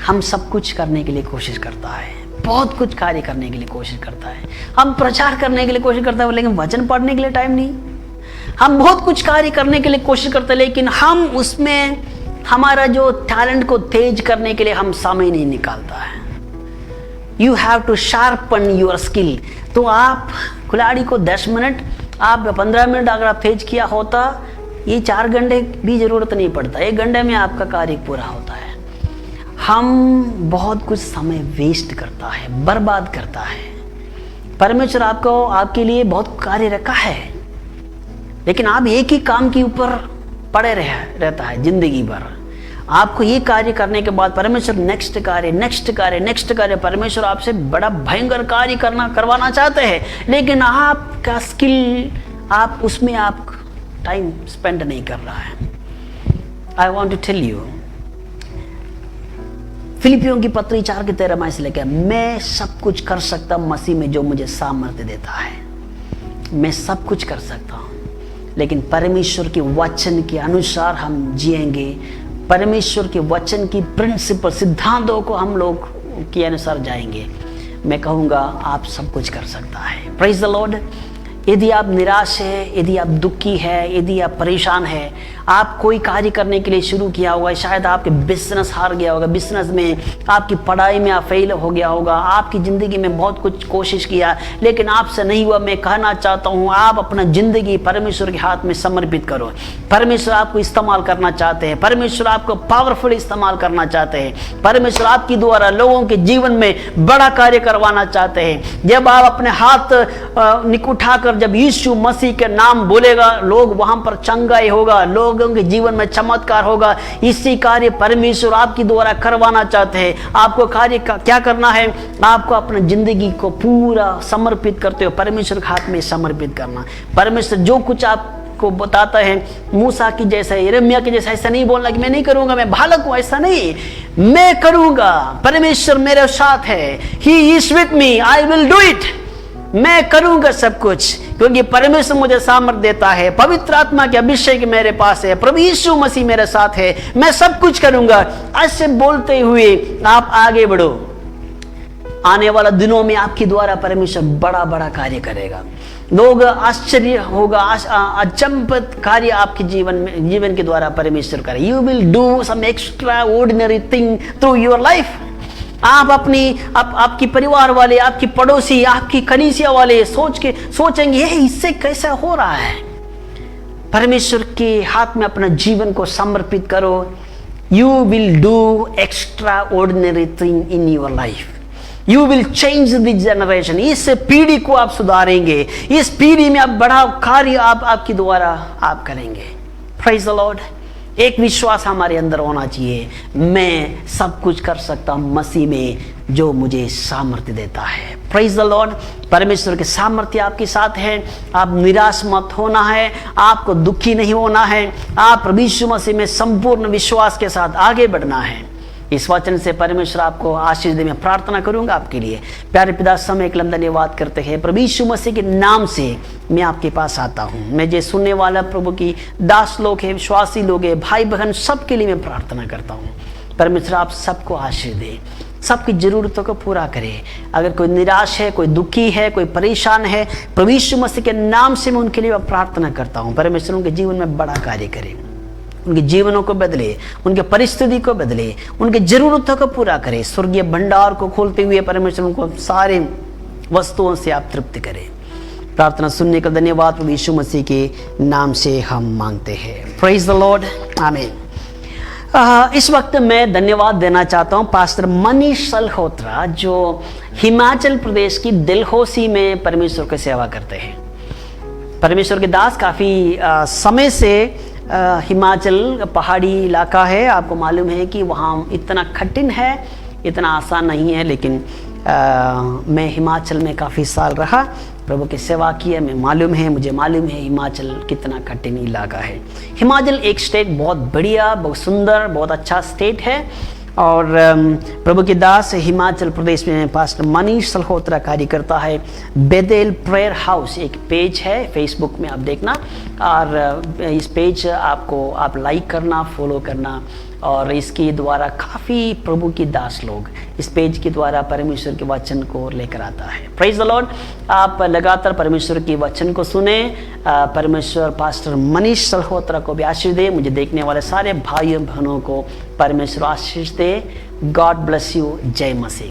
हम सब कुछ करने के लिए कोशिश करता है, बहुत कुछ कार्य करने के लिए कोशिश करता है, हम प्रचार करने के लिए कोशिश करता है, लेकिन वचन पढ़ने के लिए टाइम नहीं। हम बहुत कुछ कार्य करने के लिए कोशिश करते हैं, लेकिन हम उसमें हमारा जो टैलेंट को तेज करने के लिए हम समय नहीं निकालता है। You have to sharpen your skill. तो आप कुल्हाड़ी को 10 मिनट, आप 15 मिनट अगर आप तेज किया होता, ये 4 घंटे भी जरूरत नहीं पड़ता, 1 घंटे में आपका कार्य पूरा होता है। हम बहुत कुछ समय वेस्ट करता है, बर्बाद करता है। परमेश्वर आपके लिए बहुत कार्य रखा है, लेकिन आप एक ही काम के ऊपर पड़े रहता है जिंदगी भर। आपको ये कार्य करने के बाद परमेश्वर नेक्स्ट कार्य, परमेश्वर आपसे बड़ा भयंकर कार्य करवाना चाहते हैं, लेकिन आपका स्किल, आप उसमें आप टाइम स्पेंड नहीं कर रहा है। I want to tell you, फिलिपियों की पत्री 4:13 से लेकर, मैं सब कुछ कर सकता मसीह में जो मुझे सामर्थ्य देता है। मैं सब कुछ कर सकता हूँ, लेकिन परमेश्वर के वचन के अनुसार हम जिएंगे। परमेश्वर के वचन की प्रिंसिपल, सिद्धांतों को हम लोग के अनुसार जाएंगे। मैं कहूँगा आप सब कुछ कर सकता है। Praise the Lord. यदि आप निराश है, यदि आप दुखी है, यदि आप परेशान है, आप कोई कार्य करने के लिए शुरू किया होगा, शायद आपके बिजनेस हार गया होगा, बिजनेस में, आपकी पढ़ाई में आप फेल हो गया होगा, आपकी ज़िंदगी में बहुत कुछ कोशिश किया लेकिन आपसे नहीं हुआ। मैं कहना चाहता हूँ, आप अपना ज़िंदगी परमेश्वर के हाथ में समर्पित करो। परमेश्वर आपको इस्तेमाल करना चाहते हैं, परमेश्वर आपको पावरफुल इस्तेमाल करना चाहते हैं, परमेश्वर आपकी द्वारा लोगों के जीवन में बड़ा कार्य करवाना चाहते हैं। जब आप अपने हाथ उठाकर जब यीशु मसीह के नाम बोलेगा, लोग वहां पर चंगाई होगा, लोगों के जीवन में चमत्कार होगा। इसी कार्य परमेश्वर आपकी द्वारा करवाना चाहते हैं। आपको कार्य क्या करना है? आपको अपनी जिंदगी को पूरा समर्पित करते हो परमेश्वर के हाथ में समर्पित करना। परमेश्वर जो कुछ आपको बताता है, मूसा की जैसा, यिर्मयाह की जैसा, ऐसा नहीं बोलना कि मैं नहीं करूंगा, मैं बालक हूं, ऐसा नहीं, मैं करूंगा। परमेश्वर मेरे साथ है, he is with me, I will do it. मैं करूंगा सब कुछ, क्योंकि परमेश्वर मुझे सामर्थ देता है, पवित्र आत्मा के अभिषेक मेरे पास है, प्रभु यीशु मसीह मेरे साथ है, मैं सब कुछ करूंगा। ऐसे बोलते हुए आप आगे बढ़ो। आने वाला दिनों में आपके द्वारा परमेश्वर बड़ा बड़ा कार्य करेगा। लोग आश्चर्य होगा, अचंभित कार्य आपके जीवन के द्वारा परमेश्वर करे। You will do some extraordinary thing through your life. आप आपकी परिवार वाले, आपकी पड़ोसी, आपकी कलीसिया वाले सोचेंगे ये इससे कैसा हो रहा है। परमेश्वर के हाथ में अपना जीवन को समर्पित करो। You will do extra ordinary thing in your life. You will change this generation. इस पीढ़ी को आप सुधारेंगे, इस पीढ़ी में आप बड़ा कार्य आपके द्वारा आप करेंगे। Praise the Lord. एक विश्वास हमारे अंदर होना चाहिए, मैं सब कुछ कर सकता हूं मसीह में जो मुझे सामर्थ्य देता है। Praise the Lord. परमेश्वर के सामर्थ्य आपके साथ है। आप निराश मत होना है, आपको दुखी नहीं होना है। आप प्रभु यीशु मसीह में संपूर्ण विश्वास के साथ आगे बढ़ना है। इस वचन से परमेश्वर आपको आशीष दे। मैं प्रार्थना करूंगा आपके लिए। प्यारे पिता, समय एक लंबा धन्यवाद करते हैं। प्रभु यीशु मसीह के नाम से मैं आपके पास आता हूं। मैं जो सुनने वाला प्रभु की दास लोग हैं, विश्वासी लोग हैं, भाई बहन, सबके लिए मैं प्रार्थना करता हूं। परमेश्वर आप सबको आशीष दे, सबकी जरूरतों को पूरा करे। अगर कोई निराश है, कोई दुखी है, कोई परेशान है, प्रभु यीशु मसीह के नाम से मैं उनके लिए प्रार्थना करता हूं। परमेश्वर उनके जीवन में बड़ा कार्य करे, उनके जीवनों को बदले, उनके परिस्थिति को बदले, उनके जरूरतों को पूरा करे। स्वर्गीय भंडार को खोलते हुए परमेश्वर उनको सारे वस्तुओं से आप तृप्त करें। प्रार्थना सुनने का धन्यवाद प्रभु यीशु मसीह के नाम से हम मांगते हैं। Praise the Lord. आमीन। इस वक्त मैं धन्यवाद देना चाहता हूं पास्टर मनीष सलहोत्रा, जो हिमाचल प्रदेश की दिलहोसी में परमेश्वर की सेवा करते हैं। परमेश्वर के दास काफ़ी समय से हिमाचल पहाड़ी इलाका है। आपको मालूम है कि वहाँ इतना कठिन है, इतना आसान नहीं है, लेकिन मैं हिमाचल में काफ़ी साल रहा, प्रभु की सेवा की है। मुझे मालूम है हिमाचल कितना कठिन इलाका है। हिमाचल एक स्टेट बहुत बढ़िया, बहुत सुंदर, बहुत अच्छा स्टेट है। और प्रभु के दास हिमाचल प्रदेश में पास्टर मनीष सलहोत्रा कार्य करता है। बेदेल प्रेयर हाउस एक पेज है, फेसबुक में आप देखना, और इस पेज आप लाइक करना, फॉलो करना। और इसके द्वारा काफ़ी प्रभु की दास लोग इस पेज के द्वारा परमेश्वर के वचन को लेकर आता है। Praise the Lord. आप लगातार परमेश्वर के वचन को सुने। परमेश्वर पास्टर मनीष सलहोत्रा को भी आशीष दे। मुझे देखने वाले सारे भाइयों बहनों को परमेश्वर आशीष दे। God bless you. जय मसीह।